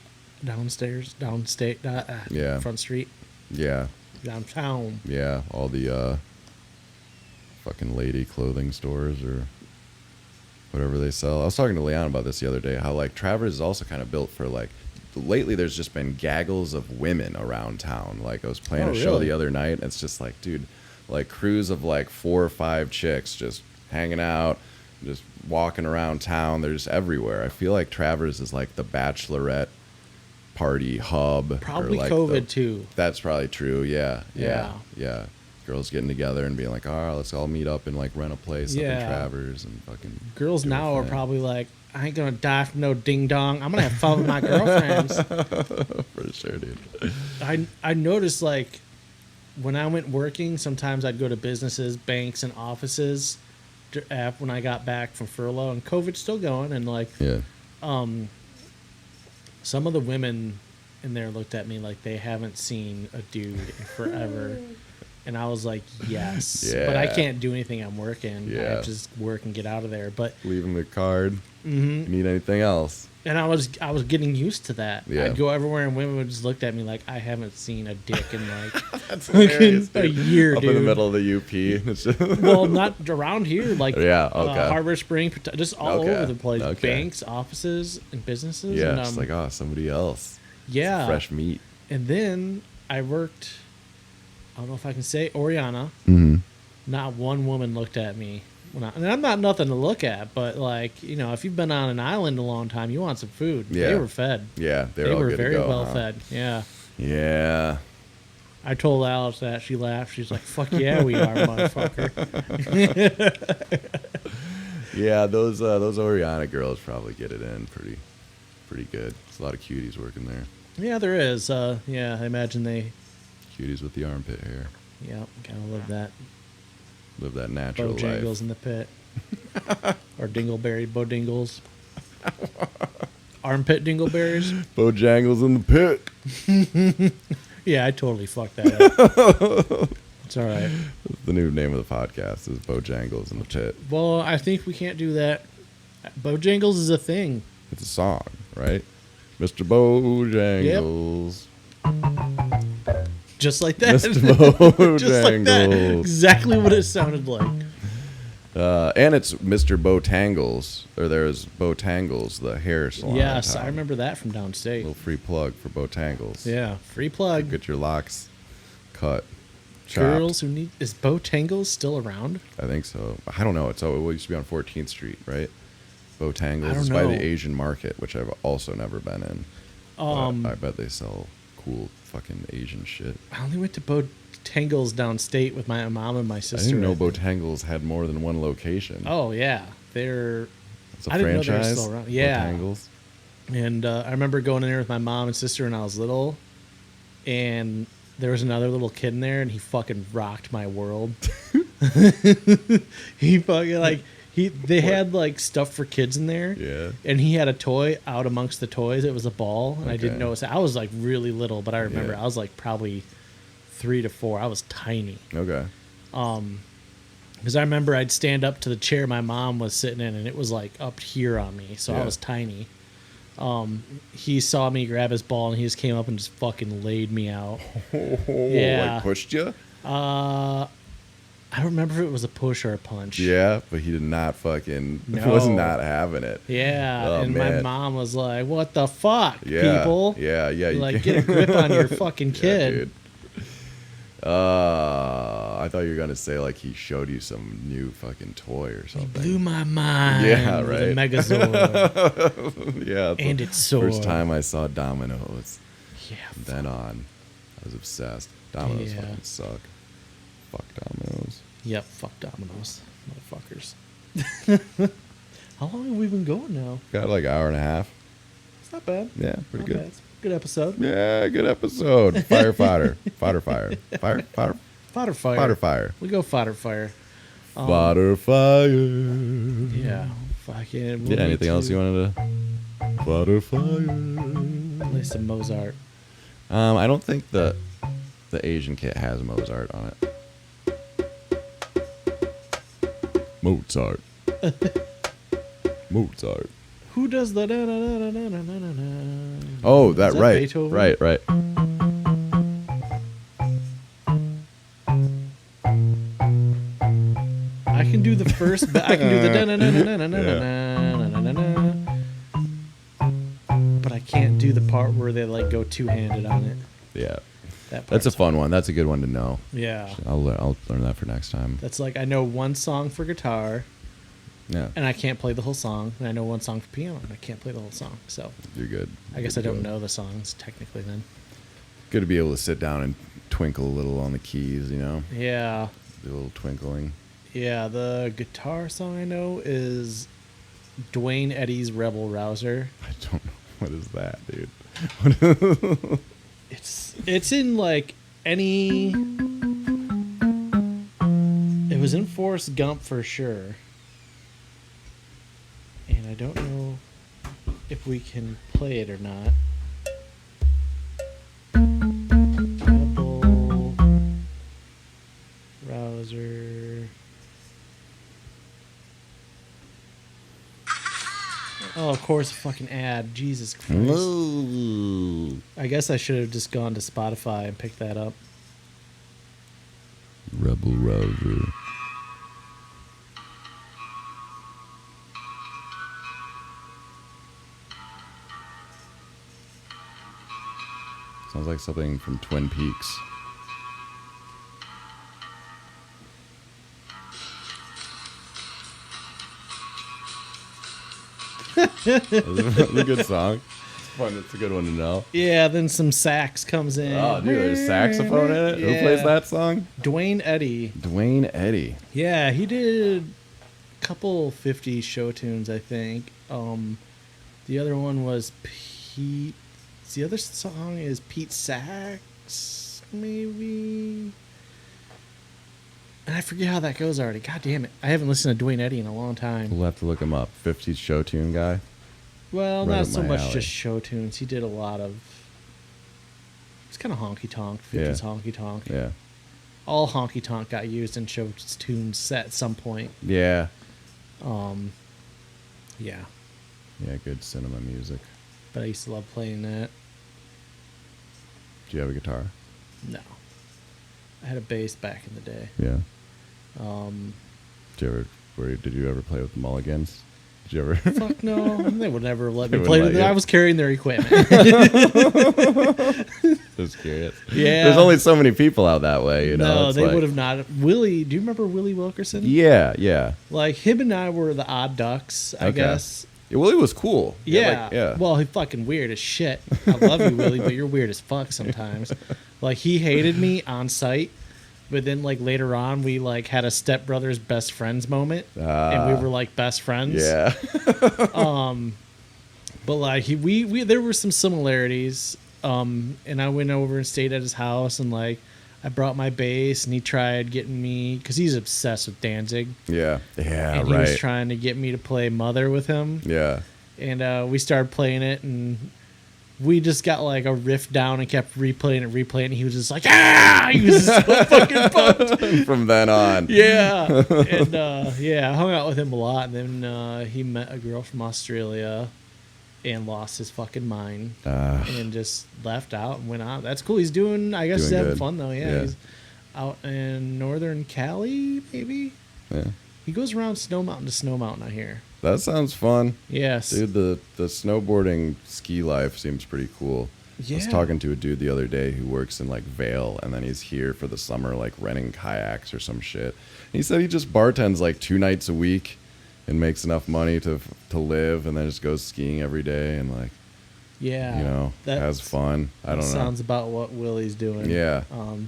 downstairs, Yeah. front street, yeah, downtown. yeah, all the fucking lady clothing stores or whatever they sell. I was talking to Leon about this the other day, how like Traverse is also kind of built for like, lately there's just been gaggles of women around town. Like I was playing a show really? the other night, and it's just like, dude, like crews of like 4 or 5 chicks just hanging out, just walking around town. They're just everywhere. I feel like Traverse is like the bachelorette party hub. Probably or like COVID too. That's probably true. Yeah. Yeah. Girls getting together and being like, all right, let's all meet up and like rent a place up in Yeah. Traverse and fucking. Girls do a now are thing. probably like, I ain't gonna die from no ding dong. I'm gonna have fun with my girlfriends. For sure, dude. I noticed like when I went working, sometimes I'd go to businesses, banks, and offices when I got back from furlough, and COVID's still going, and like Yeah. some of the women in there looked at me like they haven't seen a dude in forever. And I was like, yes. Yeah. But I can't do anything. I'm working. I Yeah. have to just work and get out of there. But Leave them a card. Need anything else? and I was getting used to that. Yeah. I'd go everywhere and women would just look at me like I haven't seen a dick in like That's fucking a year, Up dude. in the middle of the UP. It's just Well, not around here. Like Yeah, okay. Harbor Spring, just all Okay, over the place. okay. Banks, offices, and businesses. yeah, and, it's like, oh, somebody else. yeah. Fresh meat. And then I worked. I don't know if I can say Oriana. Mm-hmm. Not one woman looked at me. And I'm not nothing to look at, but like, you know, if you've been on an island a long time, you want some food. Yeah. They were fed. Yeah, They all were good to very go, well huh? fed. Yeah. Yeah. I told Alice that. She laughed. She's like, fuck yeah, we are, motherfucker. Yeah, those Oriana girls probably get it in pretty good. There's a lot of cuties working there. Yeah, there is. Yeah, I imagine they, Cuties with the armpit hair. yeah, gotta love that. Live that natural Bojangles life. in the pit. Or dingleberry bodingles. Armpit dingleberries. Bojangles in the pit. Yeah, I totally fucked that up. It's all right. The new name of the podcast is Bojangles in the Pit. Well, I think we can't do that. Bojangles is a thing. It's a song, right? Mr. Bojangles. Just like that. Mr. Bojangles. Just like that. Exactly what it sounded like. And it's Mr. Botangles, or there's Botangles, the hair salon. in Yes, town. I remember that from A downstate. little free plug for Botangles. Yeah, free plug. Get your locks cut. Chopped. Girls who need is Bojangles still around? I think so. I don't know. It used to be on 14th Street, right? Botangles I don't is by know. the Asian Market, which I've also never been in. But I bet they sell cool fucking Asian shit. I only went to Bojangles downstate with my mom and my I sister. didn't know Botangles had more than one location. Oh yeah, they're It's a I didn't know they were franchise. still around. Yeah. Botangles. And I remember going in there with my mom and sister when I was little, and there was another little kid in there, and he fucking rocked my world. He fucking like they had like stuff for kids in there, Yeah. and he had a toy out amongst the toys. It was a ball, and I didn't Okay. notice it. I was like really little, but I remember Yeah. I was like probably 3 to 4. I was tiny. Okay. Because I remember I'd stand up to the chair my mom was sitting in, and it was like up here on me, so I Yeah. was tiny. He saw me grab his ball, and he just came up and just fucking laid me out. Yeah. Like pushed you? I don't remember if it was a push or a punch. Yeah, but he did not fucking No. was not having it. Yeah, Oh, and my man. mom was like, "What the fuck, Yeah. people? Yeah. You Like, can't- get a grip on your fucking Yeah, kid." dude. I thought you were gonna say like he showed you some new fucking toy or He something. blew my mind. Yeah, with right. a Megazord. Yeah, And its sword. First time I saw Domino's. Yeah. From then on, I was obsessed. Domino's Yeah. fucking suck. Fuck Domino's. Yep. Fuck Domino's, motherfuckers. How long have we been going now? Got like an hour and a half. It's not bad. Yeah, pretty Not good. bad. It's a good episode. Yeah, good episode. Fire fodder. Fodder fire. Fire fodder. Fodder Fire. Fodder fire. We go Fodder Fire. Fodder fire. Yeah. Fucking. Yeah, anything else you wanted to? Fodder fire. Play some Mozart. I don't think the Asian kit has Mozart on it. Mozart. Mozart. Who does the da da da da da da da da? Oh, that Is right. Beethoven? Right. I can do the first, but I can do the da da da da da da da da. But I can't do the part where they like go two-handed on it. Yeah. That That's a part's- fun one. That's a good one to know. Yeah. I'll learn that for next time. That's like I know one song for guitar, Yeah. and I can't play the whole song. And I know one song for piano, and I can't play the whole song. So You're good. I guess Good I don't to go. know the songs technically then. Good to be able to sit down and twinkle a little on the keys, you know? Yeah. Do a little twinkling. Yeah, the guitar song I know is Dwayne Eddy's Rebel Rouser. I don't know. What is that, dude? It's in like any. It was in Forrest Gump for sure. And I don't know if we can play it or not. Rebel Rouser. Oh, of course, a fucking ad. Jesus Christ. Whoa. I guess I should have just gone to Spotify and picked that up. Rebel Rouser. Sounds like something from Twin Peaks. That's a good song. It's fun. It's a good one to know. Yeah, then some sax comes in. Oh, dude, there's saxophone in it. Who plays Yeah. that song? Dwayne Eddy. Dwayne Eddy. Yeah, he did a couple 50s show tunes, I think. The other one was Pete. The other song is Pete Sax, maybe. And I forget how that goes already. God damn it. I haven't listened to Dwayne Eddy in a long time. We'll have to look him up. 50s show tune guy. Well, Right not up so my much alley. just show tunes. He did a lot of. It's kind of honky tonk, 50s honky tonk. Yeah. All honky tonk got used in show tunes at some point. Yeah. Yeah, Yeah, good cinema music. but I used to love playing that. Do you have a guitar? No, I had a bass back in the day. Yeah. Um, Did you ever play with the Mulligans? Did you ever? fuck no, they would never let They me wouldn't play let with it. you. I was carrying their equipment. Just curious. Yeah. There's only so many people out that way, you know. No, It's they like- would have not. Willie, do you remember Willie Wilkerson? Yeah, yeah. Like him and I were the odd ducks, I Okay. guess. Yeah, Willie was cool. Yeah. like, yeah. Well, he fucking weird as shit. I love you, Willie, but you're weird as fuck sometimes. Like he hated me on sight, but then like later on we like had a stepbrothers best friends moment, and we were like best friends. Yeah. But like we there were some similarities. And I went over and stayed at his house, and like I brought my bass, and he tried getting me because he's obsessed with Danzig, Yeah. Yeah, and he was right. trying to get me to play Mother with him. Yeah. And we started playing it, and we just got like a riff down and kept replaying it. And he was just like, ah! He was just so fucking pumped. From then on. Yeah. And yeah, I hung out with him a lot. And then he met a girl from Australia and lost his fucking mind and just left out and went out. That's cool. He's doing, I guess Doing he's having good. fun though. Yeah. Yeah. He's out in northern Cali, maybe. Yeah. He goes around Snow Mountain to Snow Mountain, I hear. That sounds fun. Yes. Dude, the snowboarding ski life seems pretty cool. I was talking to a dude the other day who works in like Vail, and then he's here for the summer, like renting kayaks or some shit. And he said he just bartends like 2 nights a week and makes enough money to live, and then just goes skiing every day and like, Yeah. you know, has fun. I don't know. Sounds about what Willie's doing. Yeah.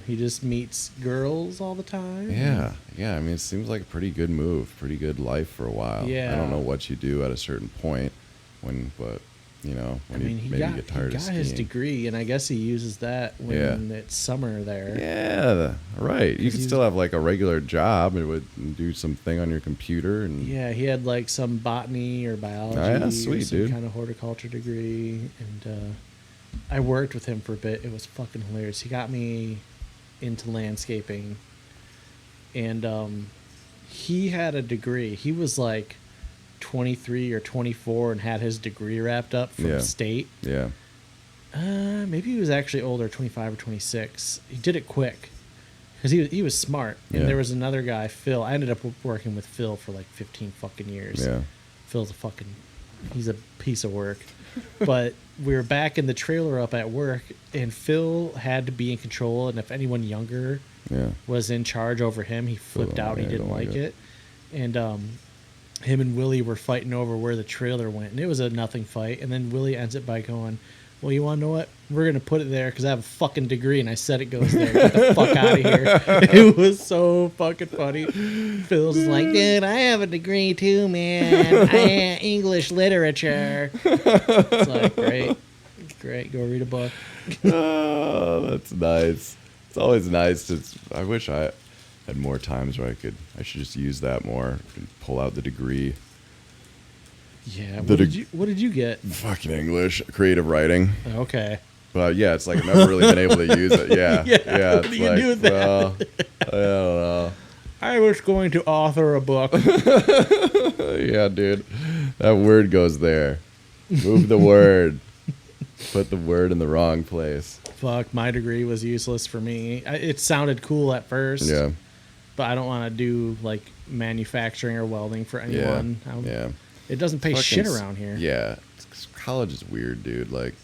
He just meets girls all the time. Yeah. Yeah. I mean, it seems like a pretty good move, pretty good life for a while. Yeah. I don't know what you do at a certain point but you know, when you maybe get tired of skiing. He got his degree, and I guess he uses that when it's summer there. Yeah, right. You could still have like a regular job and would do something on your computer. And yeah, he had like some botany or biology, sweet, or some dude. kind of horticulture degree, and I worked with him for a bit. It was fucking hilarious. He got me into landscaping, and he had a degree. He was like 23 or 24 and had his degree wrapped up from state. Yeah. Maybe he was actually older, 25 or 26. He did it quick because he was smart. And there was another guy, Phil. I ended up working with Phil for like 15 fucking years. Yeah. Phil's he's a piece of work. But we were back in the trailer up at work, and Phil had to be in control. And if anyone younger was in charge over him, he flipped out. He didn't like it. And him and Willie were fighting over where the trailer went, and it was a nothing fight. And then Willie ends it by going, well, you want to know what? We're going to put it there because I have a fucking degree, and I said it goes there. Get the fuck out of here. It was so fucking funny. Phil's like, dude, I have a degree too, man. I am English literature. It's like, great. Go read a book. Oh, that's nice. It's always nice I wish I had more times where I should just use that more and pull out the degree. Yeah. What did you get? Fucking English, creative writing. Okay. But yeah, it's like I've never really been able to use it. Yeah. Yeah. What do you do with that? Well, I don't know. I was going to author a book. Yeah, dude. That word goes there. Move the word. Put the word in the wrong place. Fuck, my degree was useless for me. It sounded cool at first. Yeah. But I don't want to do like manufacturing or welding for anyone. Yeah. It doesn't pay shit around here. Yeah. College is weird, dude. Like,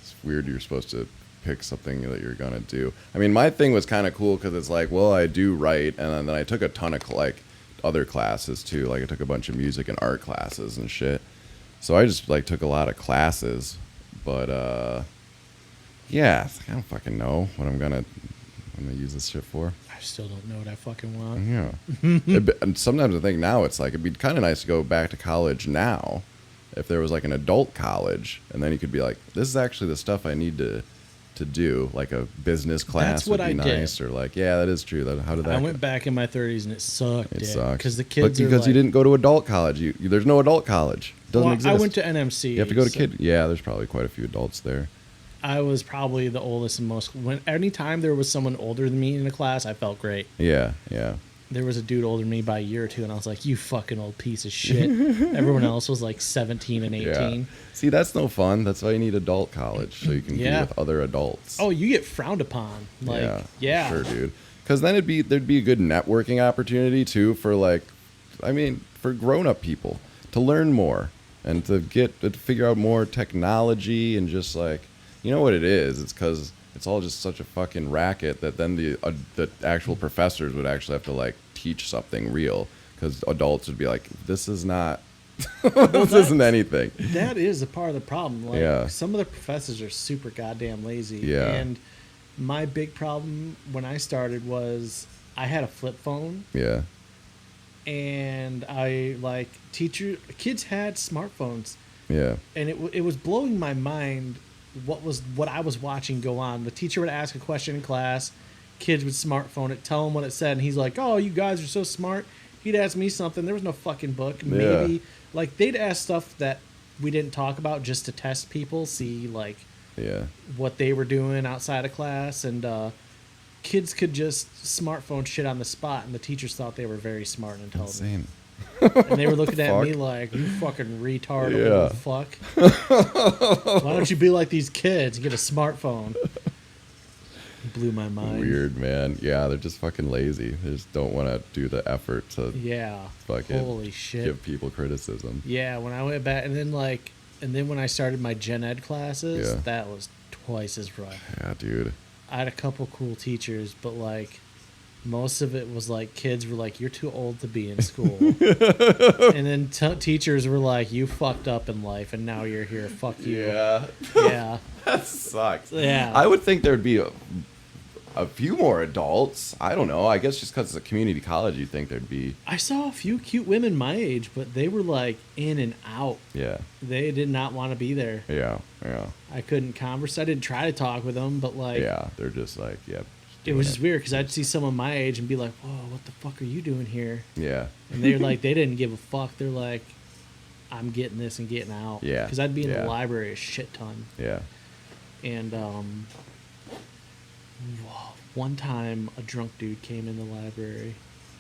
it's weird you're supposed to pick something that you're going to do. I mean, my thing was kind of cool because it's like, well, I do write, and then I took a ton of like other classes too. Like I took a bunch of music and art classes and shit. So I just like took a lot of classes, but yeah, I don't fucking know what I'm gonna use this shit for. I still don't know what I fucking want. Yeah. And sometimes I think now it's like it'd be kind of nice to go back to college now, if there was like an adult college, and then you could be like, this is actually the stuff I need to do, like a business class. That's what would be nice. Or like, yeah, that is true. How did that? I went back in my 30s and it sucked. It sucks because the kids because you didn't go to adult college. There's no adult college. It doesn't exist. I went to NMC. You have to go to kid. Yeah, there's probably quite a few adults there. I was probably the oldest and most. Anytime there was someone older than me in a class, I felt great. Yeah. There was a dude older than me by a year or two, and I was like, you fucking old piece of shit. Everyone else was like 17 and 18. Yeah. See, that's no fun. That's why you need adult college, so you can be with other adults. Oh, you get frowned upon. Like, yeah. Sure, dude. Because then there'd be a good networking opportunity, too, for for grown-up people to learn more and to figure out more technology and just like, you know what it is? It's because it's all just such a fucking racket that then the actual professors would actually have to like teach something real, because adults would be like, this is not this isn't anything. That is a part of the problem. Like, some of the professors are super goddamn lazy. Yeah. And my big problem when I started was I had a flip phone. Yeah. And kids had smartphones. Yeah. And it was blowing my mind what I was watching go on. The teacher would ask a question in class, kids would smartphone it, tell him what it said, and he's like, oh, you guys are so smart. He'd ask me something. There was no fucking book. Maybe they'd ask stuff that we didn't talk about just to test people, see what they were doing outside of class, and kids could just smartphone shit on the spot, and the teachers thought they were very smart and intelligent. Insane. And they were looking at me like, you fucking retard, old fuck. Why don't you be like these kids and get a smartphone? It blew my mind. Weird, man. Yeah, they're just fucking lazy. They just don't want to do the effort to fucking holy shit, give people criticism. Yeah, when I went back, and then when I started my gen ed classes, that was twice as rough. Yeah, dude. I had a couple cool teachers, but like most of it was like kids were like, "You're too old to be in school," and then teachers were like, "You fucked up in life, and now you're here. Fuck you." Yeah. Yeah. That sucks. Yeah. I would think there'd be a few more adults. I don't know. I guess just because it's a community college, you'd think there'd be. I saw a few cute women my age, but they were like in and out. Yeah. They did not want to be there. Yeah. Yeah. I couldn't converse. I didn't try to talk with them, but like, Yeah. They're just like, yep. it was just weird because I'd see someone my age and be like, "Whoa, what the fuck are you doing here?" Yeah. And they're like, they didn't give a fuck. They're like, "I'm getting this and getting out." Yeah. Because I'd be in Yeah. the library a shit ton. Yeah. And one time a drunk dude came in the library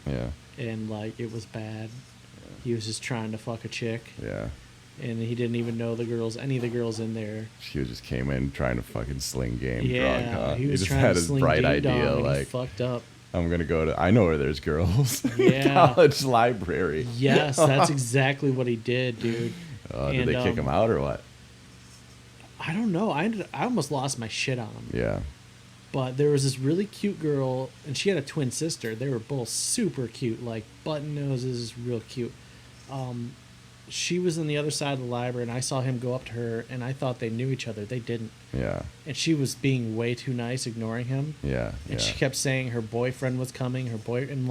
Yeah. and like it was bad. He was just trying to fuck a chick, Yeah. and he didn't even know any of the girls in there. She just came in trying to fucking sling game Yeah, drunk, huh? he was just trying had to his sling bright ding dong, idea, and he like, fucked up. I'm going to go to, I know where there's girls. Yeah. College library. Yes, that's exactly what he did, dude. Did they kick him out or what? I don't know. I almost lost my shit on him. Yeah. But there was this really cute girl, and she had a twin sister. They were both super cute, like button noses, real cute. She was on the other side of the library, and I saw him go up to her, and I thought they knew each other. They didn't. Yeah. And she was being way too nice, ignoring him. Yeah. And yeah. she kept saying her boyfriend was coming. Her boyfriend,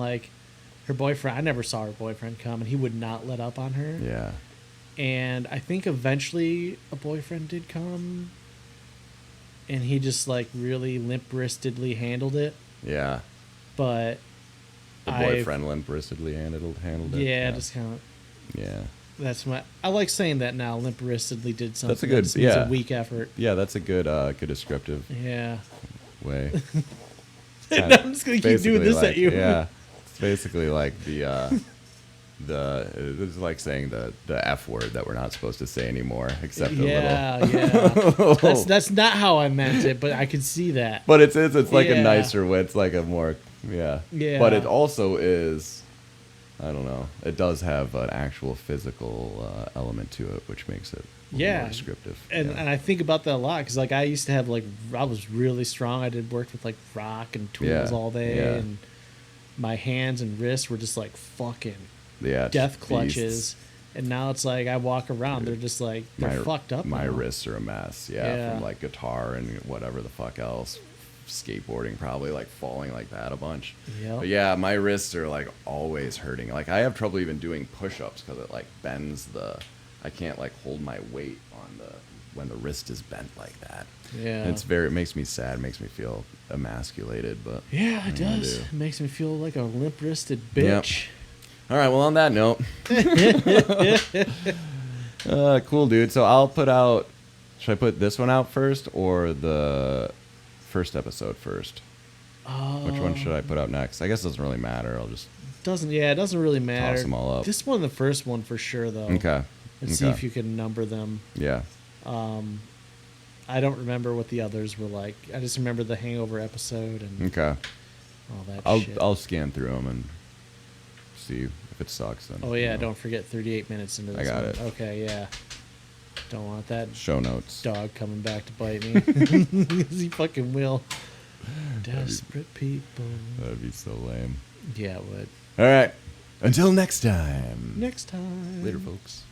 I never saw her boyfriend come, and he would not let up on her. Yeah. And I think eventually a boyfriend did come, and he just like really limp-wristedly handled it. Yeah. But The boyfriend limp-wristedly handled it. yeah, just kind of. Yeah. That's my. I like saying that now. Limp-wristedly did something. That's a good. That means Yeah. a weak effort. Yeah, that's a good descriptive Yeah. way. I'm just gonna keep Basically doing this like, at you. Yeah. It's basically like it's like saying the F word that we're not supposed to say anymore, except a little. Yeah. That's not how I meant it, but I could see that. But it's like a Yeah. nicer way. It's like a more yeah. Yeah. But it also is. I don't know. It does have an actual physical element to it, which makes it a little more descriptive. And yeah. and I think about that a lot because like I used to have like I was really strong. I did work with like rock and tools Yeah. all day, Yeah. and my hands and wrists were just like fucking yeah, death beasts. clutches. And now it's like I walk around, they're just like they're fucked up. My now. wrists are a mess. Yeah, from like guitar and whatever the fuck else. Skateboarding, probably like falling like that a bunch. Yep. But yeah, my wrists are like always hurting. Like I have trouble even doing push-ups because it like bends I can't like hold my weight on when the wrist is bent like that. Yeah. And it makes me sad. It makes me feel emasculated. But Yeah, it what are you gonna does. do? It makes me feel like a limp-wristed Yep. bitch. All right. Well, on that note, cool, dude. So I'll put out. Should I put this one out first or the first episode first? Which one should I put out next? I guess it doesn't really matter. I'll just it doesn't really matter. toss them all up. This one, the first one for sure, though. Okay. And see if you can number them. Yeah. I don't remember what the others were like. I just remember the Hangover episode and Okay. all that shit. I'll scan through them and see if it sucks. Then Oh yeah, don't forget 38 minutes into this. I got one. it. Okay, yeah. Don't want that Show notes. dog coming back to bite me. He fucking will. Desperate people. That'd be so lame. Yeah, it would. All right. Until next time. Next time. Later, folks.